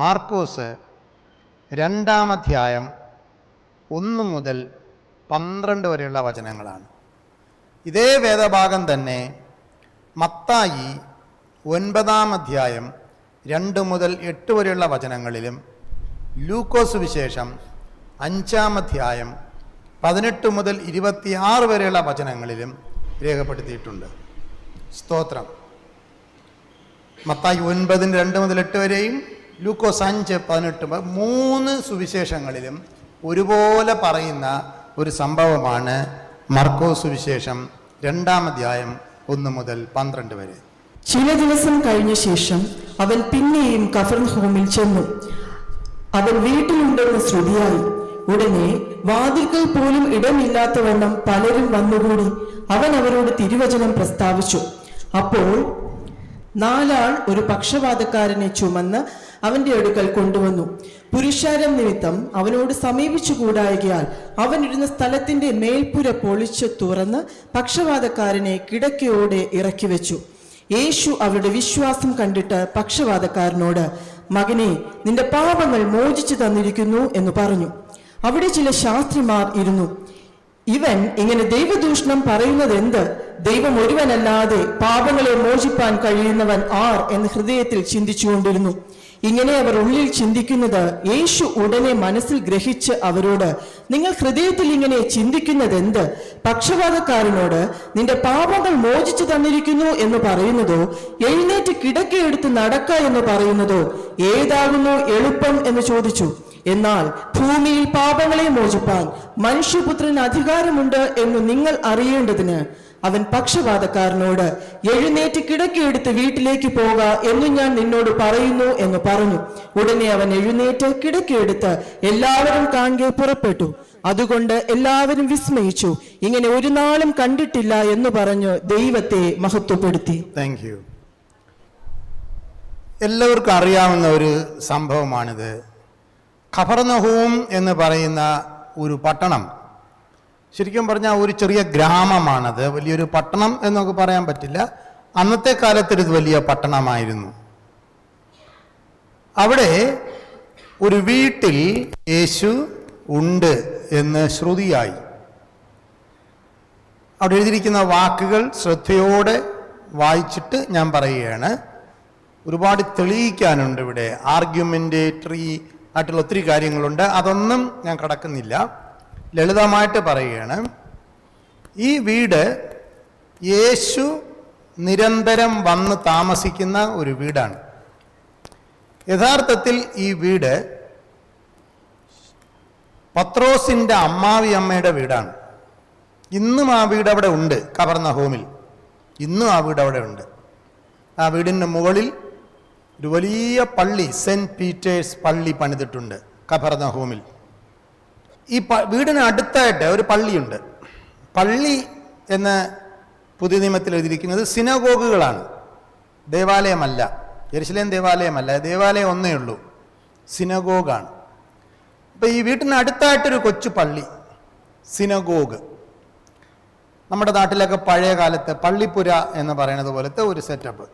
മാർക്കോസ് 2-ാം അധ്യായം 1 മുതൽ 12 വരെയുള്ള വചനങ്ങളാണ്. ഇതേ വേദഭാഗം തന്നെ മത്തായി 9-ാം അധ്യായം 2 മുതൽ 8 വരെയുള്ള വചനങ്ങളിലും ലൂക്കോസ് വിശേഷം 5-ാം അധ്യായം 18 മുതൽ 26 വരെയുള്ള വചനങ്ങളിലും രേഖപ്പെടുത്തിയിട്ടുണ്ട്. സ്തോത്രം. മത്തായി 9 2 മുതൽ 8 വരെയും ലൂക്കോസ് 5 18 3 സുവിശേഷങ്ങളിലും ഒരുപോലെ പറയുന്ന ഒരു സംഭവമാണ് മർക്കോസ് വിശേഷം 2-ാം അധ്യായം 1 മുതൽ 12 വരെ. ചില ദിവസം കഴിഞ്ഞ ശേഷം അവൻ പിന്നെയും കഫർന്നഹൂമിൽ ചെന്നു. അവൻ വീട്ടിലുണ്ടെന്ന് ശ്രുതിയായി. ഉടനെ വാതിൽക്കൽ പോലും ഇടമില്ലാത്തവണ്ണം പലരും വന്നുകൂടി അവൻ അവരോട് തിരുവചനം പ്രസ്താവിച്ചു. അപ്പോൾ 4 ആൾ ഒരു പക്ഷവാതക്കാരനെ ചുമന്ന് അവന്റെ അടുക്കൽ കൊണ്ടുവന്നു. പുരുഷാരം നിമിത്തം അവനോട് സമീപിച്ചുകൂടായകയാൽ അവനിരുന്ന സ്ഥലത്തിന്റെ മേൽപ്പുര പൊളിച്ച് തുറന്ന് പക്ഷവാതക്കാരനെ കിടക്കയോടെ ഇറക്കി വെച്ചു. യേശു അവരുടെ വിശ്വാസം കണ്ടിട്ട് പക്ഷവാതക്കാരനോട്, മകനെ, നിന്റെ പാപങ്ങൾ മോചിച്ചു തന്നിരിക്കുന്നു എന്ന് പറഞ്ഞു. അവിടെ ചില ശാസ്ത്രിമാർ ഇരുന്നു. ഇവൻ ഇങ്ങനെ ദൈവദൂഷണം പറയുന്നത് എന്ത്? ദൈവം ഒരുവനല്ലാതെ പാപങ്ങളെ മോചിപ്പാൻ കഴിയുന്നവൻ ആർ എന്ന് ഹൃദയത്തിൽ ചിന്തിച്ചുകൊണ്ടിരുന്നു. ഇങ്ങനെ അവർ ഉള്ളിൽ ചിന്തിക്കുന്നത് യേശു ഉടനെ മനസ്സിൽ ഗ്രഹിച്ച് അവരോട്, നിങ്ങൾ ഹൃദയത്തിൽ ഇങ്ങനെ ചിന്തിക്കുന്നത് എന്ത്? പക്ഷവാതക്കാരനോട് നിന്റെ പാപങ്ങൾ മോചിച്ചു തന്നിരിക്കുന്നു എന്ന് പറയുന്നതോ എഴുന്നേറ്റ് കിടക്കയെടുത്ത് നടക്ക എന്ന് പറയുന്നതോ ഏതാകുന്നു എളുപ്പം എന്ന് ചോദിച്ചു. എന്നാൽ ഭൂമിയിൽ പാപങ്ങളെ മോചിപ്പാൻ മനുഷ്യപുത്രന് അധികാരമുണ്ട് എന്ന് നിങ്ങൾ അറിയേണ്ടതിന് അവൻ പക്ഷവാതക്കാരനോട്, എഴുന്നേറ്റ് കിടക്കയെടുത്ത് വീട്ടിലേക്ക് പോക എന്ന് ഞാൻ നിന്നോട് പറയുന്നു എന്ന് പറഞ്ഞു. ഉടനെ അവൻ എഴുന്നേറ്റ് കിടക്കയെടുത്ത് എല്ലാവരും കാണെ പുറപ്പെട്ടു. അതുകൊണ്ട് എല്ലാവരും വിസ്മയിച്ചു. ഇങ്ങനെ ഒരു നാളും കണ്ടിട്ടില്ല എന്ന് പറഞ്ഞു ദൈവത്തെ മഹത്വപ്പെടുത്തി. Thank you. എല്ലാവർക്കും അറിയാവുന്ന ഒരു സംഭവമാണിത്. കഫർന്നഹൂം എന്ന് പറയുന്ന ഒരു പട്ടണം, ശരിക്കും പറഞ്ഞാൽ ഒരു ചെറിയ ഗ്രാമമാണത്. വലിയൊരു പട്ടണം എന്നൊക്കെ പറയാൻ പറ്റില്ല. അന്നത്തെ കാലത്തൊരു വലിയ പട്ടണമായിരുന്നു. അവിടെ ഒരു വീട്ടിൽ യേശു ഉണ്ട് എന്ന് ശ്രുതിയായി. അവിടെ എഴുതിയിരിക്കുന്ന വാക്കുകൾ ശ്രദ്ധയോടെ വായിച്ചിട്ട് ഞാൻ പറയുകയാണ്. ഒരുപാട് തെളിയിക്കാനുണ്ട് ഇവിടെ. ആർഗ്യുമെന്റേറ്ററി ആയിട്ടുള്ള ഒത്തിരി കാര്യങ്ങളുണ്ട്. അതൊന്നും ഞാൻ കടക്കുന്നില്ല. ലളിതമായിട്ട് പറയുകയാണ്. ഈ വീട് യേശു നിരന്തരം വന്ന് താമസിക്കുന്ന ഒരു വീടാണ്. യഥാർത്ഥത്തിൽ ഈ വീട് പത്രോസിൻ്റെ അമ്മാവിയമ്മയുടെ വീടാണ്. ഇന്നും ആ വീട് അവിടെ ഉണ്ട്. കഫർന്നഹൂമിൽ ഇന്നും ആ വീട് അവിടെ ഉണ്ട്. ആ വീടിൻ്റെ മുകളിൽ ഒരു വലിയ പള്ളി, സെന്റ് പീറ്റേഴ്സ് പള്ളി പണിതിട്ടുണ്ട് കഫർന്നഹൂമിൽ. ഈ വീടിന് അടുത്തായിട്ട് ഒരു പള്ളിയുണ്ട്. പള്ളി എന്ന് പുതിയ നിയമത്തിൽ എഴുതിയിരിക്കുന്നത് സിനഗോഗുകളാണ്, ദേവാലയമല്ല. യെരുശലേം ദേവാലയമല്ല, ദേവാലയം ഒന്നേ ഉള്ളൂ, സിനഗോഗാണ്. അപ്പം ഈ വീട്ടിന് അടുത്തായിട്ടൊരു കൊച്ചു പള്ളി, സിനഗോഗ്. നമ്മുടെ നാട്ടിലൊക്കെ പഴയ കാലത്ത് പള്ളിപ്പുര എന്ന് പറയുന്നത് പോലത്തെ ഒരു സെറ്റപ്പ്.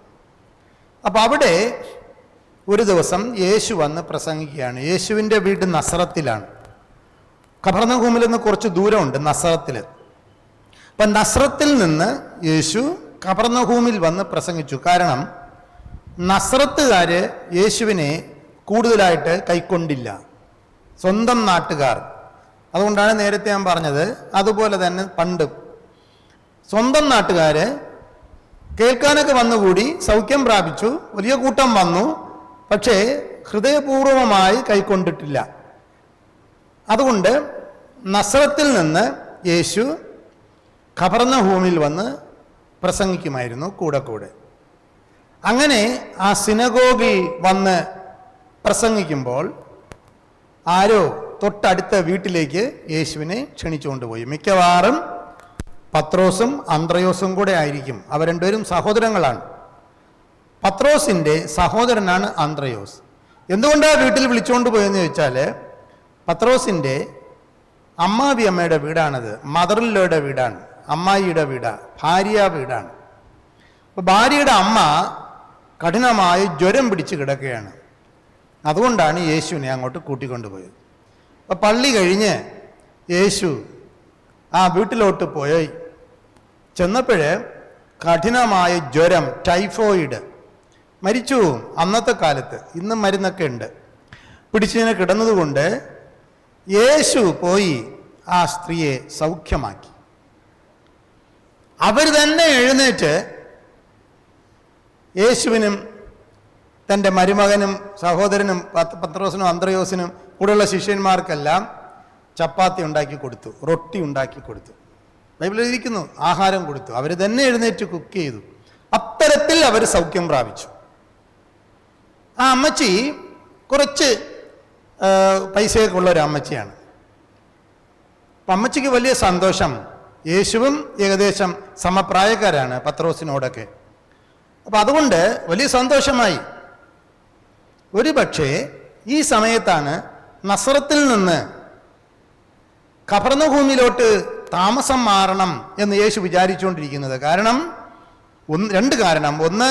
അപ്പം അവിടെ ഒരു ദിവസം യേശു വന്ന് പ്രസംഗിക്കുകയാണ്. യേശുവിൻ്റെ വീട് നസറത്തിലാണ്. കഫർന്നഹൂമിൽ നിന്ന് കുറച്ച് ദൂരമുണ്ട് നസറത്തിൽ. അപ്പം നസറത്തിൽ നിന്ന് യേശു കഫർന്നഹൂമിൽ വന്ന് പ്രസംഗിച്ചു. കാരണം നസറത്തുകാർ യേശുവിനെ കൂടുതലായിട്ട് കൈക്കൊണ്ടില്ല, സ്വന്തം നാട്ടുകാർ. അതുകൊണ്ടാണ് നേരത്തെ ഞാൻ പറഞ്ഞത്, അതുപോലെ തന്നെ പണ്ട് സ്വന്തം നാട്ടുകാർ കേൾക്കാനൊക്കെ വന്നുകൂടി സൗഖ്യം പ്രാപിച്ചു, വലിയ കൂട്ടം വന്നു, പക്ഷേ ഹൃദയപൂർവമായി കൈക്കൊണ്ടിട്ടില്ല. അതുകൊണ്ട് നസറത്തിൽ നിന്ന് യേശു കഫർന്നഹൂമിൽ വന്ന് പ്രസംഗിക്കുമായിരുന്നു കൂടെ കൂടെ. അങ്ങനെ ആ സിനഗോഗിൽ വന്ന് പ്രസംഗിക്കുമ്പോൾ ആരോ തൊട്ടടുത്ത വീട്ടിലേക്ക് യേശുവിനെ ക്ഷണിച്ചുകൊണ്ടുപോയി. മിക്കവാറും പത്രോസും അന്ത്രയോസും കൂടെ ആയിരിക്കും. അവർ രണ്ടുപേരും സഹോദരങ്ങളാണ്. പത്രോസിൻ്റെ സഹോദരനാണ് അന്ത്രയോസ്. എന്തുകൊണ്ടാണ് വീട്ടിൽ വിളിച്ചുകൊണ്ട് പോയെന്ന് ചോദിച്ചാൽ, പത്രോസിൻ്റെ അമ്മാവിയമ്മയുടെ വീടാണത്. മദറിലോയുടെ വീടാണ്, അമ്മായിയുടെ വീടാണ്, ഭാര്യ വീടാണ്. അപ്പോൾ ഭാര്യയുടെ അമ്മ കഠിനമായി ജ്വരം പിടിച്ച് കിടക്കുകയാണ്. അതുകൊണ്ടാണ് യേശുവിനെ അങ്ങോട്ട് കൂട്ടിക്കൊണ്ടുപോയത്. അപ്പം പള്ളി കഴിഞ്ഞ് യേശു ആ വീട്ടിലോട്ട് പോയി. ചെന്നപ്പോഴേ കഠിനമായ ജ്വരം, ടൈഫോയിഡ്, മരിച്ചു അന്നത്തെ കാലത്ത്, ഇന്നും മരുന്നൊക്കെ ഉണ്ട്, പിടിച്ചിങ്ങനെ കിടന്നതുകൊണ്ട് യേശു പോയി ആ സ്ത്രീയെ സൗഖ്യമാക്കി. അവർ തന്നെ എഴുന്നേറ്റ് യേശുവിനും തൻ്റെ മരുമകനും സഹോദരനും പത്രോസിനും അന്ത്രയോസിനും കൂടെയുള്ള ശിഷ്യന്മാർക്കെല്ലാം ചപ്പാത്തി ഉണ്ടാക്കി കൊടുത്തു, റൊട്ടി ഉണ്ടാക്കി കൊടുത്തു. ബൈബിളിൽ ഇരിക്കുന്നു, ആഹാരം കൊടുത്തു. അവർ തന്നെ എഴുന്നേറ്റ് കുക്ക് ചെയ്തു. അത്തരത്തിൽ അവർ സൗഖ്യം പ്രാപിച്ചു. ആ അമ്മച്ചി കുറച്ച് പൈസയൊക്കെ ഉള്ള ഒരു അമ്മച്ചിയാണ്. അപ്പം അമ്മച്ചിക്ക് വലിയ സന്തോഷം. യേശുവും ഏകദേശം സമപ്രായക്കാരാണ് പത്രോസിനോടൊക്കെ. അപ്പം അതുകൊണ്ട് വലിയ സന്തോഷമായി. ഒരു പക്ഷേ ഈ സമയത്താണ് നസറത്തിൽ നിന്ന് കഫർന്നഹൂമിലോട്ട് താമസം മാറണം എന്ന് യേശു വിചാരിച്ചുകൊണ്ടിരിക്കുന്നത്. കാരണം രണ്ട് കാരണം. ഒന്ന്,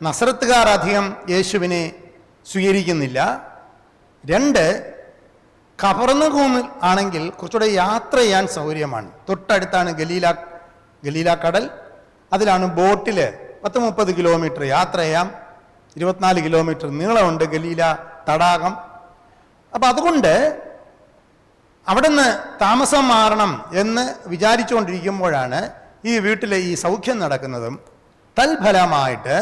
നസറത്തുകാർ അധികം യേശുവിനെ സ്വീകരിക്കുന്നില്ല. രണ്ട്, കഫർന്നഹൂമിൽ ആണെങ്കിൽ കുറച്ചുകൂടെ യാത്ര ചെയ്യാൻ സൗകര്യമാണ്. തൊട്ടടുത്താണ് ഗലീല കടൽ. അതിലാണ് ബോട്ടിൽ 10-30 കിലോമീറ്റർ യാത്ര ചെയ്യാം. 24 കിലോമീറ്റർ നീളമുണ്ട് ഗലീല തടാകം. അപ്പം അതുകൊണ്ട് അവിടെ നിന്ന് താമസം മാറണം എന്ന് വിചാരിച്ചുകൊണ്ടിരിക്കുമ്പോഴാണ് ഈ വീട്ടിലെ ഈ സൗഖ്യം നടക്കുന്നതും. തൽഫലമായിട്ട്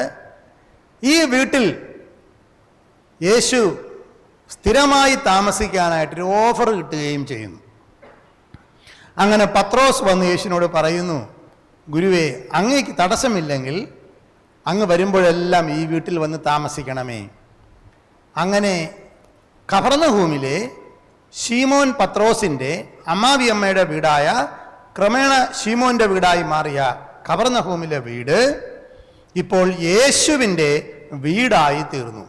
ഈ വീട്ടിൽ യേശു സ്ഥിരമായി താമസിക്കാനായിട്ടൊരു ഓഫർ കിട്ടുകയും ചെയ്യുന്നു. അങ്ങനെ പത്രോസ് വന്ന് യേശുവിനോട് പറയുന്നു, ഗുരുവേ, അങ്ങേക്ക് തടസ്സമില്ലെങ്കിൽ അങ്ങ് വരുമ്പോഴെല്ലാം ഈ വീട്ടിൽ വന്ന് താമസിക്കണമേ. അങ്ങനെ കഫർന്നഹൂമിലെ ശീമോൻ പത്രോസിൻ്റെ അമ്മാവിയമ്മയുടെ വീടായ, ക്രമേണ ശീമോൻ്റെ വീടായി മാറിയ കഫർന്നഹൂമിലെ വീട് ഇപ്പോൾ യേശുവിൻ്റെ വീടായി തീർന്നു.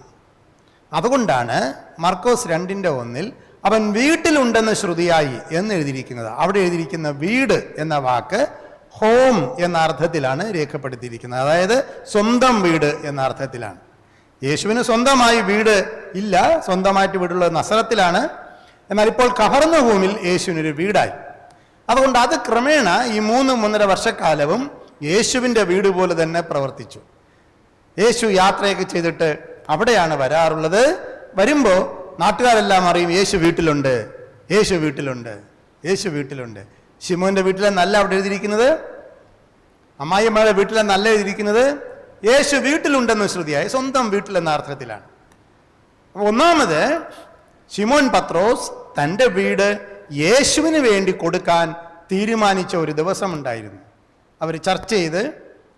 അതുകൊണ്ടാണ് മർക്കോസ് 2:1 അവൻ വീട്ടിലുണ്ടെന്ന് ശ്രുതിയായി എന്ന് എഴുതിയിരിക്കുന്നത്. അവിടെ എഴുതിയിരിക്കുന്ന വീട് എന്ന വാക്ക് ഹോം എന്ന അർത്ഥത്തിലാണ് രേഖപ്പെടുത്തിയിരിക്കുന്നത്. അതായത് സ്വന്തം വീട് എന്ന അർത്ഥത്തിലാണ്. യേശുവിന് സ്വന്തമായി വീട് ഇല്ല, സ്വന്തമായിട്ട് വീടുള്ളത് നസറത്തിലാണ്. എന്നാൽ ഇപ്പോൾ കഫർന്നഹൂമിൽ യേശുവിനൊരു വീടായി. അതുകൊണ്ട് അത് ക്രമേണ ഈ 3-3.5 വർഷക്കാലവും യേശുവിൻ്റെ വീട് പോലെ തന്നെ പ്രവർത്തിച്ചു. യേശു യാത്രയൊക്കെ ചെയ്തിട്ട് അവിടെയാണ് വരാറുള്ളത്. വരുമ്പോൾ നാട്ടുകാരെല്ലാം അറിയും, യേശു വീട്ടിലുണ്ട്, യേശു വീട്ടിലുണ്ട്, യേശു വീട്ടിലുണ്ട്. ശിമോന്റെ വീട്ടിലെന്നല്ല അവിടെ എഴുതിയിരിക്കുന്നത്, അമ്മായിയമ്മയുടെ വീട്ടിലെന്നല്ല എഴുതിയിരിക്കുന്നത്. യേശു വീട്ടിലുണ്ടെന്ന് ശ്രുതിയായി, സ്വന്തം വീട്ടിലെന്ന അർത്ഥത്തിലാണ്. അപ്പോൾ ഒന്നാമത്, ശിമോൻ പത്രോസ് തൻ്റെ വീട് യേശുവിന് വേണ്ടി കൊടുക്കാൻ തീരുമാനിച്ച ഒരു ദിവസമുണ്ടായിരുന്നു. അവർ ചർച്ച ചെയ്ത്,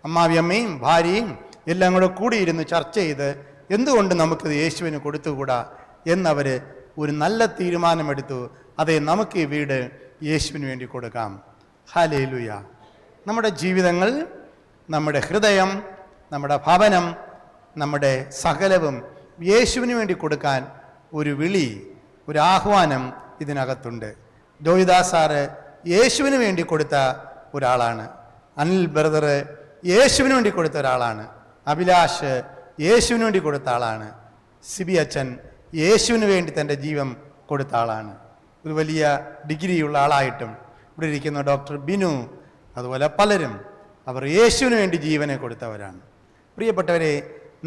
അമ്മാവിയമ്മയും ഭാര്യയും എല്ലാം കൂടെ കൂടിയിരുന്ന് ചർച്ച ചെയ്ത്, എന്തുകൊണ്ട് നമുക്കിത് യേശുവിന് കൊടുത്തുകൂടാ എന്നവർ ഒരു നല്ല തീരുമാനമെടുത്തു. അതെ, നമുക്ക് ഈ വീട് യേശുവിന് വേണ്ടി കൊടുക്കാം. ഹല്ലേലൂയ. നമ്മുടെ ജീവിതങ്ങൾ, നമ്മുടെ ഹൃദയം, നമ്മുടെ ഭവനം, നമ്മുടെ സകലവും യേശുവിന് വേണ്ടി കൊടുക്കാൻ ഒരു വിളി, ഒരു ആഹ്വാനം ഇതിനകത്തുണ്ട്. ജോയിദാസ് സാറ് യേശുവിന് വേണ്ടി കൊടുത്ത ഒരാളാണ്. അനിൽ ബ്രദർ യേശുവിന് വേണ്ടി കൊടുത്ത ഒരാളാണ്. അഭിലാഷ് യേശുവിന് വേണ്ടി കൊടുത്ത ആളാണ്. സിബി അച്ഛൻ യേശുവിന് വേണ്ടി തൻ്റെ ജീവൻ കൊടുത്ത ആളാണ്. ഒരു വലിയ ഡിഗ്രിയുള്ള ആളായിട്ടും ഇവിടെ ഇരിക്കുന്ന ഡോക്ടർ ബിനു, അതുപോലെ പലരും അവർ യേശുവിന് വേണ്ടി ജീവനെ കൊടുത്തവരാണ്. പ്രിയപ്പെട്ടവരെ,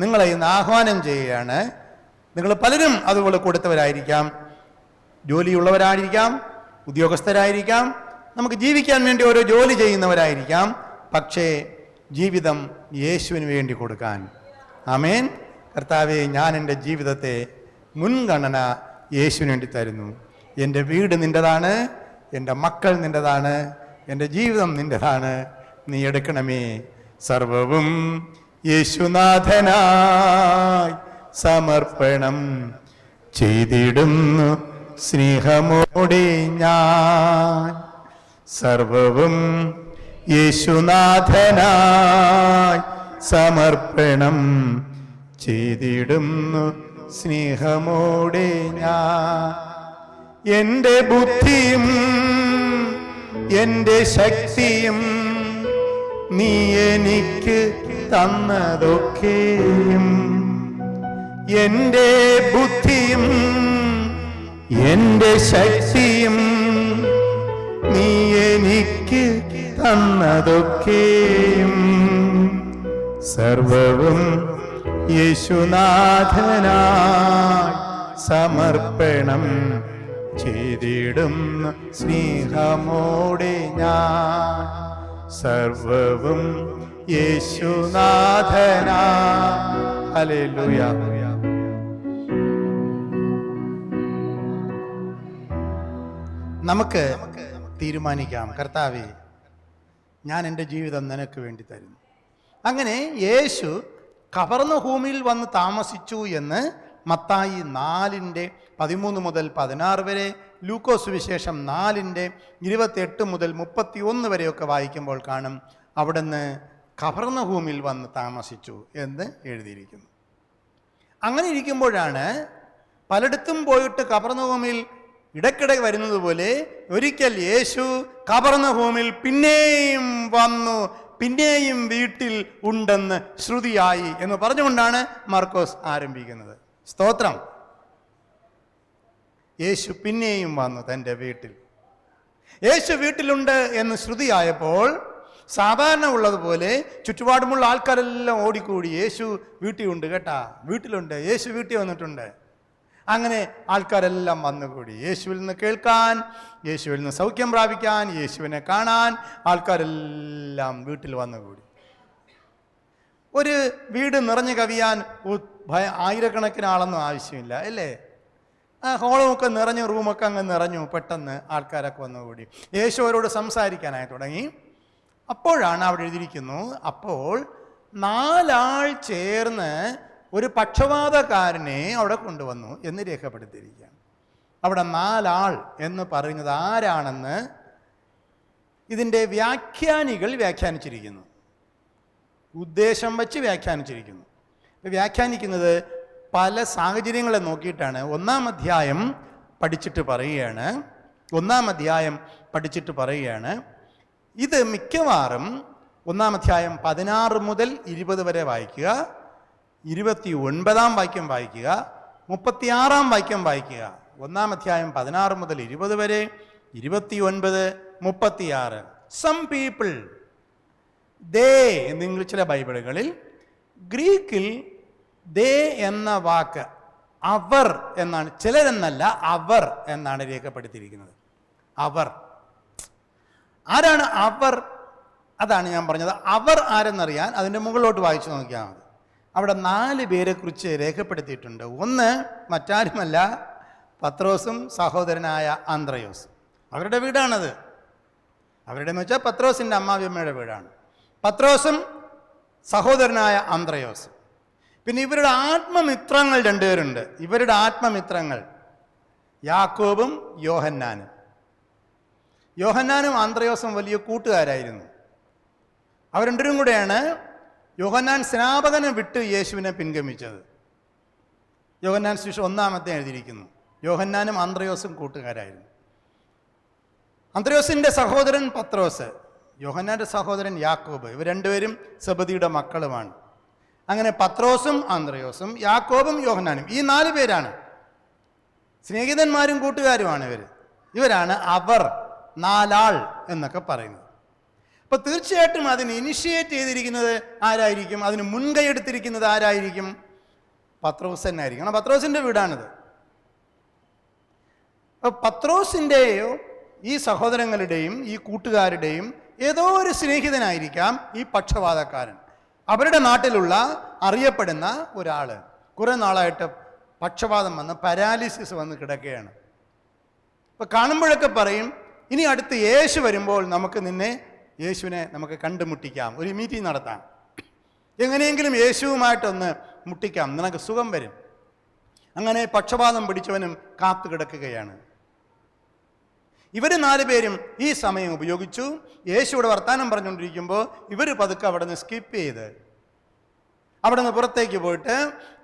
നിങ്ങളെ ഇന്ന് ആഹ്വാനം ചെയ്യുകയാണ്. നിങ്ങൾ പലരും അതുപോലെ കൊടുത്തവരായിരിക്കാം, ജോലിയുള്ളവരായിരിക്കാം, ഉദ്യോഗസ്ഥരായിരിക്കാം, നമുക്ക് ജീവിക്കാൻ വേണ്ടി ഓരോ ജോലി ചെയ്യുന്നവരായിരിക്കാം. പക്ഷേ ജീവിതം യേശുവിന് വേണ്ടി കൊടുക്കാൻ. ആമേൻ. കർത്താവേ, ഞാൻ എൻ്റെ ജീവിതത്തെ മുൻഗണന യേശുവിന് വേണ്ടി തരുന്നു. എൻ്റെ വീട് നിൻ്റെതാണ്, എൻ്റെ മക്കൾ നിൻ്റെതാണ്, എൻ്റെ ജീവിതം നിൻ്റെതാണ്. നീ എടുക്കണമേ. സർവവും യേശുനാഥനായി സമർപ്പണം ചെയ്തിടുന്നു സ്നേഹമോടെ ഞാൻ. സർവവും യേശുനാഥനായി സമർപ്പണം ചെയ്തിടുന്നു സ്നേഹമോടെ ഞാൻ. എൻ്റെ ബുദ്ധിയും എൻ്റെ ശക്തിയും നീ എനിക്ക് തന്നതൊക്കെയും എൻ്റെ ബുദ്ധിയും എൻ്റെ ശക്തിയും നീ എനിക്ക് തന്നതൊക്കെയും സർവവും യേശുനാഥനായി സമർപ്പണം ചെയ്തിടുന്ന സ്നേഹമോടെ ഞാൻ സർവവും യേശുനാഥനായി. ഹല്ലേലൂയ. നമുക്ക് തീരുമാനിക്കാം, കർത്താവേ, ഞാൻ എൻ്റെ ജീവിതം നിനക്ക് വേണ്ടി തരുന്നു. അങ്ങനെ യേശു കഫർന്നഹൂമിൽ വന്ന് താമസിച്ചു എന്ന് മത്തായി 4:13 മുതൽ 16 വരെ, ലൂക്കോസ് സുവിശേഷം 4:28 മുതൽ 31 വരെയൊക്കെ വായിക്കുമ്പോൾ കാണും അവിടുന്ന് കഫർന്നഹൂമിൽ വന്ന് താമസിച്ചു എന്ന് എഴുതിയിരിക്കുന്നു. അങ്ങനെ ഇരിക്കുമ്പോഴാണ് പലയിടത്തും പോയിട്ട് കഫർന്നഹൂമിൽ ഇടയ്ക്കിടെ വരുന്നത് പോലെ ഒരിക്കൽ യേശു കഫർന്നഹൂമിൽ പിന്നെയും വന്നു, പിന്നെയും വീട്ടിൽ ഉണ്ടെന്ന് ശ്രുതിയായി എന്ന് പറഞ്ഞുകൊണ്ടാണ് മാർക്കോസ് ആരംഭിക്കുന്നത്. സ്തോത്രം. യേശു പിന്നെയും വന്നു തൻ്റെ വീട്ടിൽ. യേശു വീട്ടിലുണ്ട് എന്ന് ശ്രുതിയായപ്പോൾ സാധാരണ ഉള്ളതുപോലെ ചുറ്റുപാടുമുള്ള ആൾക്കാരെല്ലാം ഓടിക്കൂടി, യേശു വീട്ടിലുണ്ട് കേട്ടാ, വീട്ടിലുണ്ട്, യേശു വീട്ടിൽ വന്നിട്ടുണ്ട്. അങ്ങനെ ആൾക്കാരെല്ലാം വന്നുകൂടി യേശുവിൽ നിന്ന് കേൾക്കാൻ, യേശുവിൽ നിന്ന് സൗഖ്യം പ്രാപിക്കാൻ, യേശുവിനെ കാണാൻ ആൾക്കാരെല്ലാം വീട്ടിൽ വന്നുകൂടി. ഒരു വീട് നിറഞ്ഞു കവിയാൻ ആയിരക്കണക്കിന് ആളൊന്നും ആവശ്യമില്ല അല്ലേ? ഹോളുമൊക്കെ നിറഞ്ഞു, റൂമൊക്കെ അങ്ങ് നിറഞ്ഞു. പെട്ടെന്ന് ആൾക്കാരൊക്കെ വന്നുകൂടി യേശു അവരോട് സംസാരിക്കാനായി തുടങ്ങി. അപ്പോഴാണ് അവിടെ എഴുതിയിരിക്കുന്നു, അപ്പോൾ 4 ആൾ ചേർന്ന് ഒരു പക്ഷപാതക്കാരനെ അവിടെ കൊണ്ടുവന്നു എന്ന് രേഖപ്പെടുത്തിയിരിക്കുകയാണ്. അവിടെ 4 ആൾ എന്ന് പറയുന്നത് ആരാണെന്ന് ഇതിൻ്റെ വ്യാഖ്യാനികൾ വ്യാഖ്യാനിച്ചിരിക്കുന്നു, ഉദ്ദേശം വച്ച് വ്യാഖ്യാനിച്ചിരിക്കുന്നു. വ്യാഖ്യാനിക്കുന്നത് പല സാഹചര്യങ്ങളെ നോക്കിയിട്ടാണ്. 1-ാം അധ്യായം പഠിച്ചിട്ട് പറയുകയാണ് ഇത് മിക്കവാറും 1-ാം അധ്യായം 16 മുതൽ 20 വരെ വായിക്കുക, 29-ാം വാക്യം വായിക്കുക, 36-ാം വാക്യം വായിക്കുക. 1-ാം അധ്യായം 16 മുതൽ 20 വരെ, 29, 36. സം പീപ്പിൾ, ദേ എന്നിങ്ങനെ ചില ബൈബിളുകളിൽ ഗ്രീക്കിൽ ദേ എന്ന വാക്ക് അവർ എന്നാണ്, ചിലരെന്നല്ല അവർ എന്നാണ് രേഖപ്പെടുത്തിയിരിക്കുന്നത്. അവർ ആരാണ്? അവർ. അതാണ് ഞാൻ പറഞ്ഞത്. അവർ ആരെന്നറിയാൻ അതിൻ്റെ മുകളിലോട്ട് വായിച്ചു നോക്കിയാൽ മതി. അവിടെ 4 പേരെ കുറിച്ച് രേഖപ്പെടുത്തിയിട്ടുണ്ട്. ഒന്ന് മറ്റാരുമല്ല, പത്രോസും സഹോദരനായ അന്ത്രയോസും. അവരുടെ വീടാണത്. അവരുടെ എന്ന് വെച്ചാൽ പത്രോസിൻ്റെ അമ്മാവിയമ്മയുടെ വീടാണ്. പത്രോസും സഹോദരനായ അന്ത്രയോസും. പിന്നെ ഇവരുടെ ആത്മമിത്രങ്ങൾ 2 പേരുണ്ട്. ഇവരുടെ ആത്മമിത്രങ്ങൾ യാക്കോബും യോഹന്നാനും. യോഹന്നാനും അന്ത്രയോസും വലിയ കൂട്ടുകാരായിരുന്നു. അവർ 2 പേരും കൂടെയാണ് യോഹന്നാൻ സ്നാപകനെ വിട്ട് യേശുവിനെ പിൻഗമിച്ചത്. യോഹന്നാൻ സുവിശേഷം 1-ാം അധ്യായം എഴുതിയിരിക്കുന്നു. യോഹന്നാനും അന്ത്രയോസും കൂട്ടുകാരായിരുന്നു. അന്ത്രയോസിൻ്റെ സഹോദരൻ പത്രോസ്, യോഹന്നാൻ്റെ സഹോദരൻ യാക്കോബ്, ഇവർ 2 പേരും സെബദിയുടെ മക്കളുമാണ്. അങ്ങനെ പത്രോസും അന്ത്രയോസും യാക്കോബും യോഹന്നാനും, ഈ 4 പേരാണ് സ്നേഹിതന്മാരും കൂട്ടുകാരുമാണ് ഇവരാണ് അവർ, 4 ആൾ എന്നൊക്കെ പറയുന്നത്. അപ്പോൾ തീർച്ചയായിട്ടും അതിന് ഇനിഷ്യേറ്റ് ചെയ്തിരിക്കുന്നത് ആരായിരിക്കും? അതിന് മുൻകൈ എടുത്തിരിക്കുന്നത് ആരായിരിക്കും? പത്രോസ് തന്നെ ആയിരിക്കും. കാരണം പത്രോസിൻ്റെ വീടാണിത്. അപ്പോൾ പത്രോസിൻ്റെയോ ഈ സഹോദരങ്ങളുടെയും ഈ കൂട്ടുകാരുടെയും ഏതോ ഒരു സ്നേഹിതനായിരിക്കാം ഈ പക്ഷപാതക്കാരൻ. അവരുടെ നാട്ടിലുള്ള അറിയപ്പെടുന്ന ഒരാൾ കുറേ നാളായിട്ട് പക്ഷപാതം വന്ന് പാരാലിസിസ് വന്ന് കിടക്കുകയാണ്. അപ്പോൾ കാണുമ്പോഴൊക്കെ പറയും, ഇനി അടുത്ത് യേശു വരുമ്പോൾ യേശുവിനെ നമുക്ക് കണ്ടുമുട്ടിക്കാം, ഒരു മീറ്റിംഗ് നടത്താം, എങ്ങനെയെങ്കിലും യേശുവുമായിട്ടൊന്ന് മുട്ടിക്കാം, നിനക്ക് സുഖം വരും. അങ്ങനെ പക്ഷപാതം പിടിച്ചവനും കാത്തു കിടക്കുകയാണ്. ഇവർ 4 പേരും ഈ സമയം ഉപയോഗിച്ചു. യേശുവിടെ വർത്താനം പറഞ്ഞുകൊണ്ടിരിക്കുമ്പോൾ ഇവർ പതുക്കെ അവിടെ നിന്ന് സ്കിപ്പ് ചെയ്ത് അവിടെ നിന്ന് പുറത്തേക്ക് പോയിട്ട്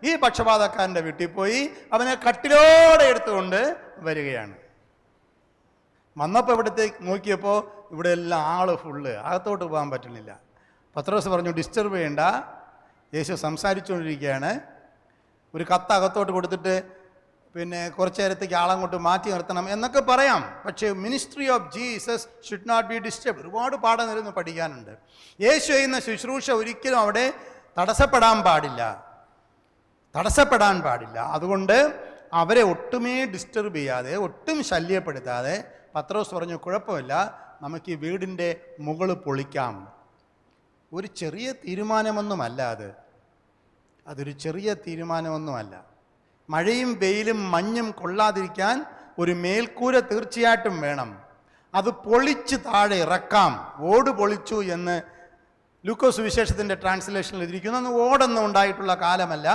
ഈ പക്ഷപാതക്കാരൻ്റെ വീട്ടിൽ പോയി അവനെ കട്ടിലോടെ എടുത്തുകൊണ്ട് വരികയാണ്. വന്നപ്പോൾ ഇവിടത്തേക്ക് നോക്കിയപ്പോൾ ഇവിടെ എല്ലാം ആള് ഫുള്ള്, അകത്തോട്ട് പോകാൻ പറ്റുന്നില്ല. പത്രോസ് പറഞ്ഞു, ഡിസ്റ്റർബ് ചെയ്യണ്ട, യേശു സംസാരിച്ചുകൊണ്ടിരിക്കുകയാണ്. ഒരു കത്ത് അകത്തോട്ട് കൊടുത്തിട്ട് പിന്നെ കുറച്ചു നേരത്തേക്ക് ആളങ്ങോട്ട് മാറ്റി നിർത്തണം എന്നൊക്കെ പറയാം. പക്ഷേ ministry of Jesus should not be disturb. ഒരുപാട് പാഠങ്ങളിരുന്ന് പഠിക്കാനുണ്ട്. യേശു ചെയ്യുന്ന ശുശ്രൂഷ ഒരിക്കലും അവിടെ തടസ്സപ്പെടാൻ പാടില്ല. അതുകൊണ്ട് അവരെ ഒട്ടുമേ ഡിസ്റ്റർബ് ചെയ്യാതെ, ഒട്ടും ശല്യപ്പെടുത്താതെ പത്രോസ് പറഞ്ഞു, കുഴപ്പമില്ല, നമുക്ക് ഈ വീടിൻ്റെ മുകൾ പൊളിക്കാം. ഒരു ചെറിയ തീരുമാനമൊന്നുമല്ല അതൊരു ചെറിയ തീരുമാനമൊന്നുമല്ല. മഴയും വെയിലും മഞ്ഞും കൊള്ളാതിരിക്കാൻ ഒരു മേൽക്കൂര തീർച്ചയായിട്ടും വേണം. അത് പൊളിച്ച് താഴെ ഇറക്കാം. ഓട് പൊളിച്ചു എന്ന് ലൂക്കോസ് സുവിശേഷത്തിൻ്റെ ട്രാൻസ്ലേഷനിൽ എഴുതിയിരിക്കുന്നു. അന്ന് ഓടൊന്നും ഉണ്ടായിട്ടുള്ള കാലമല്ല.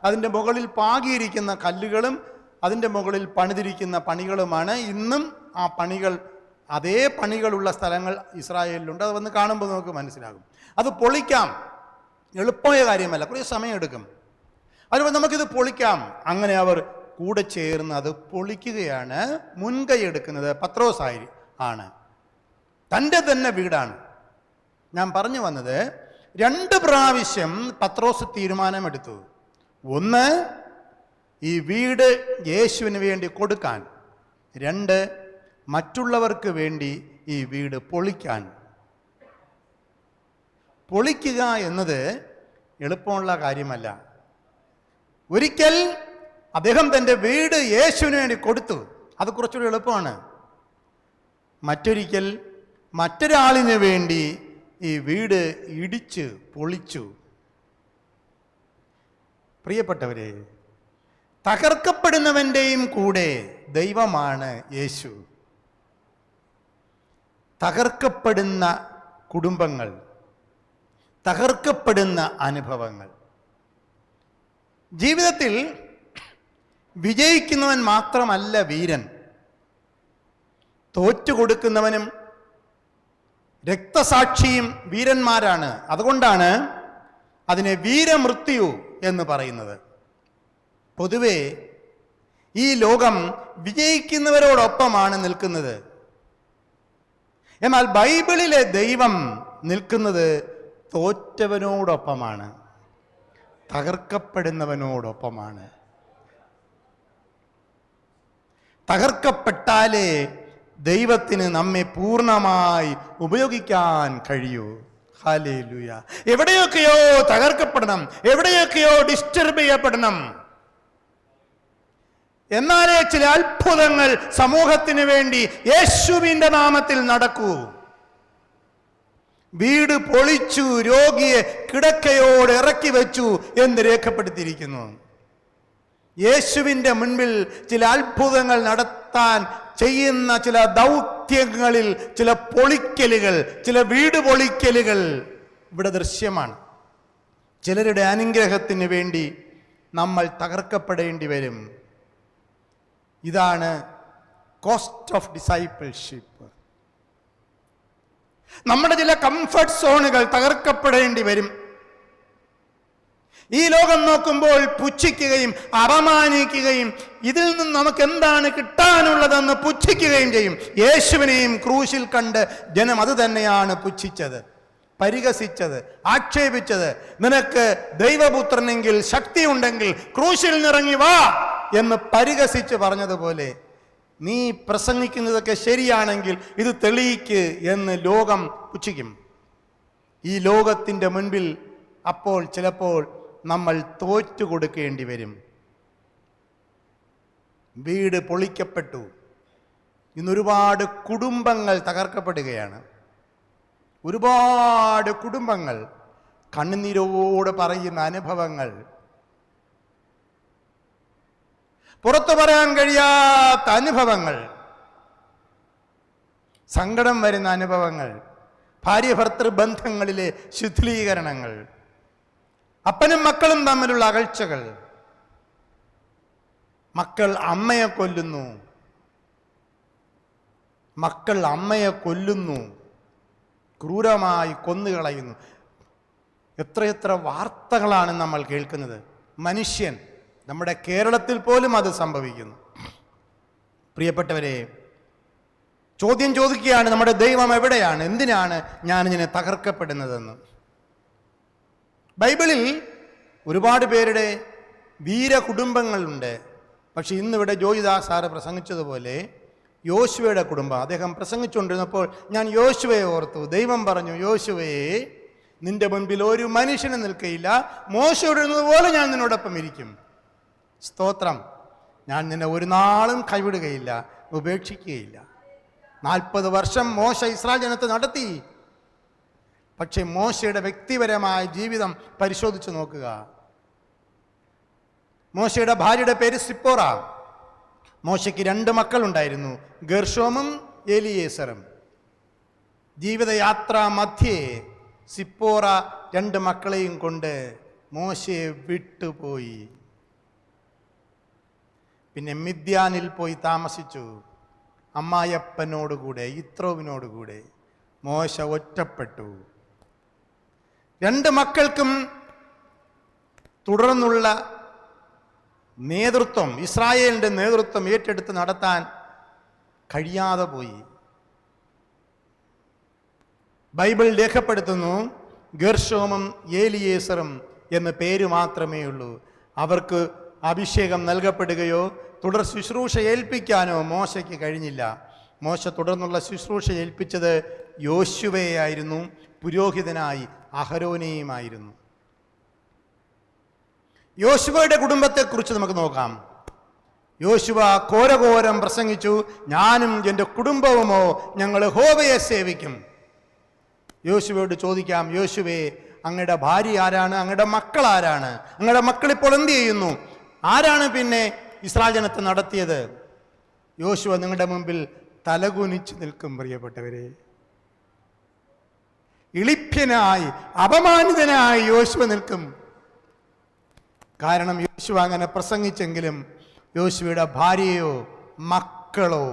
അതിൻ്റെ മുകളിൽ പാകിയിരിക്കുന്ന കല്ലുകളും അതിൻ്റെ മുകളിൽ പണിതിരിക്കുന്ന പണികളുമാണ്. ഇന്നും ആ പണികൾ, അതേ പണികളുള്ള സ്ഥലങ്ങൾ ഇസ്രായേലിലുണ്ട്. അത് വന്ന് കാണുമ്പോൾ നമുക്ക് മനസ്സിലാകും. അത് പൊളിക്കാം, എളുപ്പമായ കാര്യമല്ല, കുറേ സമയമെടുക്കും. അതുപോലെ നമുക്കിത് പൊളിക്കാം. അങ്ങനെ അവർ കൂടെ ചേർന്ന് അത് പൊളിക്കുകയാണ്. മുൻകൈ എടുക്കുന്നത് പത്രോസ് ആണ്. തൻ്റെ തന്നെ വീടാണ്. ഞാൻ പറഞ്ഞു വന്നത്, 2 പ്രാവശ്യം പത്രോസ് തീരുമാനമെടുത്തു. ഒന്ന്, ഈ വീട് യേശുവിന് വേണ്ടി കൊടുക്കാൻ. 2, മറ്റുള്ളവർക്ക് വേണ്ടി ഈ വീട് പൊളിക്കാൻ. പൊളിക്കുക എന്നത് എളുപ്പമുള്ള കാര്യമല്ല. ഒരിക്കൽ അദ്ദേഹം തൻ്റെ വീട് യേശുവിന് വേണ്ടി കൊടുത്തു, അത് കുറച്ചുകൂടി എളുപ്പമാണ്. മറ്റൊരിക്കൽ മറ്റൊരാളിന് വേണ്ടി ഈ വീട് ഇടിച്ച് പൊളിച്ചു. പ്രിയപ്പെട്ടവരെ, തകർക്കപ്പെടുന്നവൻ്റെയും കൂടെ ദൈവമാണ് യേശു. തകർക്കപ്പെടുന്ന കുടുംബങ്ങൾ, തകർക്കപ്പെടുന്ന അനുഭവങ്ങൾ. ജീവിതത്തിൽ വിജയിക്കുന്നവൻ മാത്രമല്ല വീരൻ, തോറ്റുകൊടുക്കുന്നവനും രക്തസാക്ഷിയും വീരന്മാരാണ്. അതുകൊണ്ടാണ് അതിനെ വീരമൃത്യു എന്ന് പറയുന്നത്. പൊതുവെ ഈ ലോകം വിജയിക്കുന്നവരോടൊപ്പമാണ് നിൽക്കുന്നത്. എന്നാൽ ബൈബിളിലെ ദൈവം നിൽക്കുന്നത് തോറ്റവനോടൊപ്പമാണ്, തകർക്കപ്പെടുന്നവനോടൊപ്പമാണ്. തകർക്കപ്പെട്ടാലേ ദൈവത്തിന് നമ്മെ പൂർണ്ണമായി ഉപയോഗിക്കാൻ കഴിയൂ. ഹല്ലേലൂയ. എവിടെയൊക്കെയോ തകർക്കപ്പെടണം, എവിടെയൊക്കെയോ ഡിസ്റ്റർബ് ചെയ്യപ്പെടണം. എന്നാലേ ചില അത്ഭുതങ്ങൾ സമൂഹത്തിന് വേണ്ടി യേശുവിൻ്റെ നാമത്തിൽ നടക്കൂ. വീട് പൊളിച്ചു, രോഗിയെ കിടക്കയോട് ഇറക്കി വെച്ചു എന്ന് രേഖപ്പെടുത്തിയിരിക്കുന്നു. യേശുവിൻ്റെ മുൻപിൽ ചില അത്ഭുതങ്ങൾ നടത്താൻ ചെയ്യുന്ന ചില ദൗത്യങ്ങളിൽ ചില പൊളിക്കലുകൾ, ചില വീട് പൊളിക്കലുകൾ ഇവിടെ ദൃശ്യമാണ്. ചിലരുടെ അനുഗ്രഹത്തിന് വേണ്ടി നമ്മൾ തകർക്കപ്പെടേണ്ടി വരും. ഇതാണ് കോസ്റ്റ് ഓഫ് ഡിസൈപ്പിൾഷിപ്പ്. നമ്മുടെ ചില കംഫർട്ട് സോണുകൾ തകർക്കപ്പെടേണ്ടി വരും. ഈ ലോകം നോക്കുമ്പോൾ പുച്ഛിക്കുകയും അപമാനിക്കുകയും ഇതിൽ നിന്ന് നമുക്ക് എന്താണ് കിട്ടാനുള്ളതെന്ന് പുച്ഛിക്കുകയും ചെയ്യും. യേശുവിനെയും ക്രൂശിൽ കണ്ട് ജനം അത് തന്നെയാണ് പുച്ഛിച്ചത്, പരിഹസിച്ചത്, ആക്ഷേപിച്ചത്. നിനക്ക് ദൈവപുത്രനെങ്കിൽ, ശക്തിയുണ്ടെങ്കിൽ ക്രൂശിൽ നിറങ്ങി വാ എന്ന് പരിഹസിച്ച് പറഞ്ഞതുപോലെ, നീ പ്രസംഗിക്കുന്നതൊക്കെ ശരിയാണെങ്കിൽ ഇത് തെളിയിക്ക് എന്ന് ലോകം പുച്ഛിക്കും. ഈ ലോകത്തിൻ്റെ മുൻപിൽ അപ്പോൾ ചിലപ്പോൾ നമ്മൾ തോറ്റു കൊടുക്കേണ്ടി വരും. വീട് പൊളിക്കപ്പെട്ടു. ഇന്നൊരുപാട് കുടുംബങ്ങൾ തകർക്കപ്പെടുകയാണ്. ഒരുപാട് കുടുംബങ്ങൾ കണ്ണുനീരോട് പറയുന്ന അനുഭവങ്ങൾ, പുറത്തു പറയാൻ കഴിയാത്ത അനുഭവങ്ങൾ, സങ്കടം വരുന്ന അനുഭവങ്ങൾ, ഭാര്യ ഭർത്തൃ ബന്ധങ്ങളിലെ ശിഥിലീകരണങ്ങൾ, അപ്പനും മക്കളും തമ്മിലുള്ള അകൽച്ചകൾ, മക്കൾ അമ്മയെ കൊല്ലുന്നു, മക്കൾ അമ്മയെ കൊല്ലുന്നു, ക്രൂരമായി കൊന്നുകളയുന്നു. എത്രയെത്ര വാർത്തകളാണ് നമ്മൾ കേൾക്കുന്നത്. മനുഷ്യൻ, നമ്മുടെ കേരളത്തിൽ പോലും അത് സംഭവിക്കുന്നു. പ്രിയപ്പെട്ടവരെ, ചോദ്യം ചോദിക്കുകയാണ്, നമ്മുടെ ദൈവം എവിടെയാണ്? എന്തിനാണ് ഞാനിങ്ങനെ തകർക്കപ്പെടുന്നതെന്ന്. ബൈബിളിൽ ഒരുപാട് പേരുടെ വീരകുടുംബങ്ങളുണ്ട്. പക്ഷെ ഇന്നിവിടെ ജോയിദാസ് സാറ് പ്രസംഗിച്ചതുപോലെ യോശുവയുടെ കുടുംബം, അദ്ദേഹം പ്രസംഗിച്ചുകൊണ്ടിരുന്നപ്പോൾ ഞാൻ യോശുവയെ ഓർത്തു. ദൈവം പറഞ്ഞു, യോശുവയെ, നിന്റെ മുൻപിൽ ഒരു മനുഷ്യന് നിൽക്കയില്ല, മോശയോടുപോലെ ഞാൻ നിന്നോടൊപ്പം ഇരിക്കും. സ്തോത്രം. ഞാൻ നിന്നെ ഒരു നാളും കൈവിടുകയില്ല, ഉപേക്ഷിക്കുകയില്ല. 40 വർഷം മോശ ഇസ്രായേൽ ജനത്തെ നടത്തി. പക്ഷെ മോശയുടെ വ്യക്തിപരമായ ജീവിതം പരിശോധിച്ച് നോക്കുക. മോശയുടെ ഭാര്യയുടെ പേര് സിപ്പോറ. മോശയ്ക്ക് 2 മക്കളുണ്ടായിരുന്നു, ഗെർഷോമും എലിയേസറും. ജീവിതയാത്ര മധ്യേ സിപ്പോറ 2 മക്കളെയും കൊണ്ട് മോശയെ വിട്ടുപോയി. പിന്നെ മിദ്യാനിൽ പോയി താമസിച്ചു. അമ്മായപ്പനോടുകൂടെ, യിത്രോവിനോടുകൂടെ മോശ ഒറ്റപ്പെട്ടു. 2 മക്കൾക്കും തുടർന്നുള്ള നേതൃത്വം, ഇസ്രായേലിൻ്റെ നേതൃത്വം ഏറ്റെടുത്ത് നടത്താൻ കഴിയാതെ പോയി. ബൈബിൾ രേഖപ്പെടുത്തുന്നു, ഗെർഷോമും ഏലിയേസറും എന്ന് പേര് മാത്രമേ ഉള്ളൂ. അവർക്ക് അഭിഷേകം നൽകപ്പെടുകയോ തുടർ ശുശ്രൂഷ ഏൽപ്പിക്കാനോ മോശയ്ക്ക് കഴിഞ്ഞില്ല. മോശ തുടർന്നുള്ള ശുശ്രൂഷ ഏൽപ്പിച്ചത് യോശുവയെയായിരുന്നു, പുരോഹിതനായി അഹരോനെയുമായിരുന്നു. യോശുവയുടെ കുടുംബത്തെക്കുറിച്ച് നമുക്ക് നോക്കാം. യോശുവ ഘോരഘോരം പ്രസംഗിച്ചു, ഞാനും എൻ്റെ കുടുംബവുമോ ഞങ്ങൾ യഹോവയെ സേവിക്കും. യോശുവയോട് ചോദിക്കാം, യോശുവേ, അങ്ങയുടെ ഭാര്യ ആരാണ്? അങ്ങയുടെ മക്കൾ ആരാണ്? അങ്ങയുടെ മക്കൾ ഇപ്പോൾ എന്ത് ചെയ്യുന്നു? ആരാണ് പിന്നെ ഇസ്രായേൽ ജനത്തെ നടത്തിയത്? യോശുവ നിങ്ങളുടെ മുമ്പിൽ തലകുനിച്ച് നിൽക്കും. പ്രിയപ്പെട്ടവരെ, ഇളിഭ്യനായി അപമാനിതനായി യോശുവ നിൽക്കും. കാരണം യോശുവ അങ്ങനെ പ്രസംഗിച്ചെങ്കിലും യോശുവയുടെ ഭാര്യയോ മക്കളോ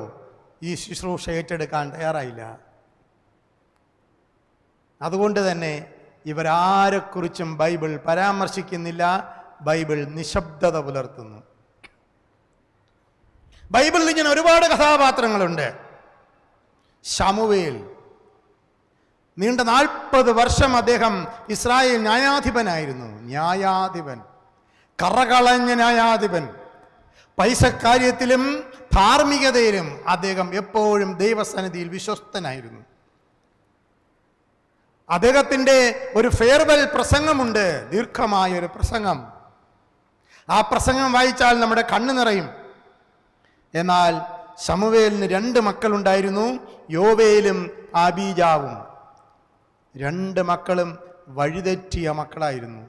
ഈ ശുശ്രൂഷ ഏറ്റെടുക്കാൻ തയ്യാറായില്ല. അതുകൊണ്ട് തന്നെ ഇവരാരെക്കുറിച്ചും ബൈബിൾ പരാമർശിക്കുന്നില്ല. ബൈബിൾ നിശബ്ദത പുലർത്തുന്നു. ബൈബിളിൽ ഇങ്ങനെ ഒരുപാട് കഥാപാത്രങ്ങളുണ്ട്. ശമൂവേൽ, നീണ്ട 40 വർഷം അദ്ദേഹം ഇസ്രായേൽ ന്യായാധിപനായിരുന്നു. ന്യായാധിപൻ, കറകളഞ്ഞ ന്യായാധിപൻ. പൈസക്കാര്യത്തിലും ധാർമ്മികതയിലും അദ്ദേഹം എപ്പോഴും ദൈവസന്നിധിയിൽ വിശ്വസ്തനായിരുന്നു. അദ്ദേഹത്തിൻ്റെ ഒരു ഫെയർവെൽ പ്രസംഗമുണ്ട്, ദീർഘമായൊരു പ്രസംഗം. ആ പ്രസംഗം വായിച്ചാൽ നമ്മുടെ കണ്ണ് നിറയും. എന്നാൽ ശമൂവേലിന് 2 മക്കളുണ്ടായിരുന്നു, യോവേലും ആബീജാവും. 2 മക്കളും വഴിതെറ്റിയ മക്കളായിരുന്നു.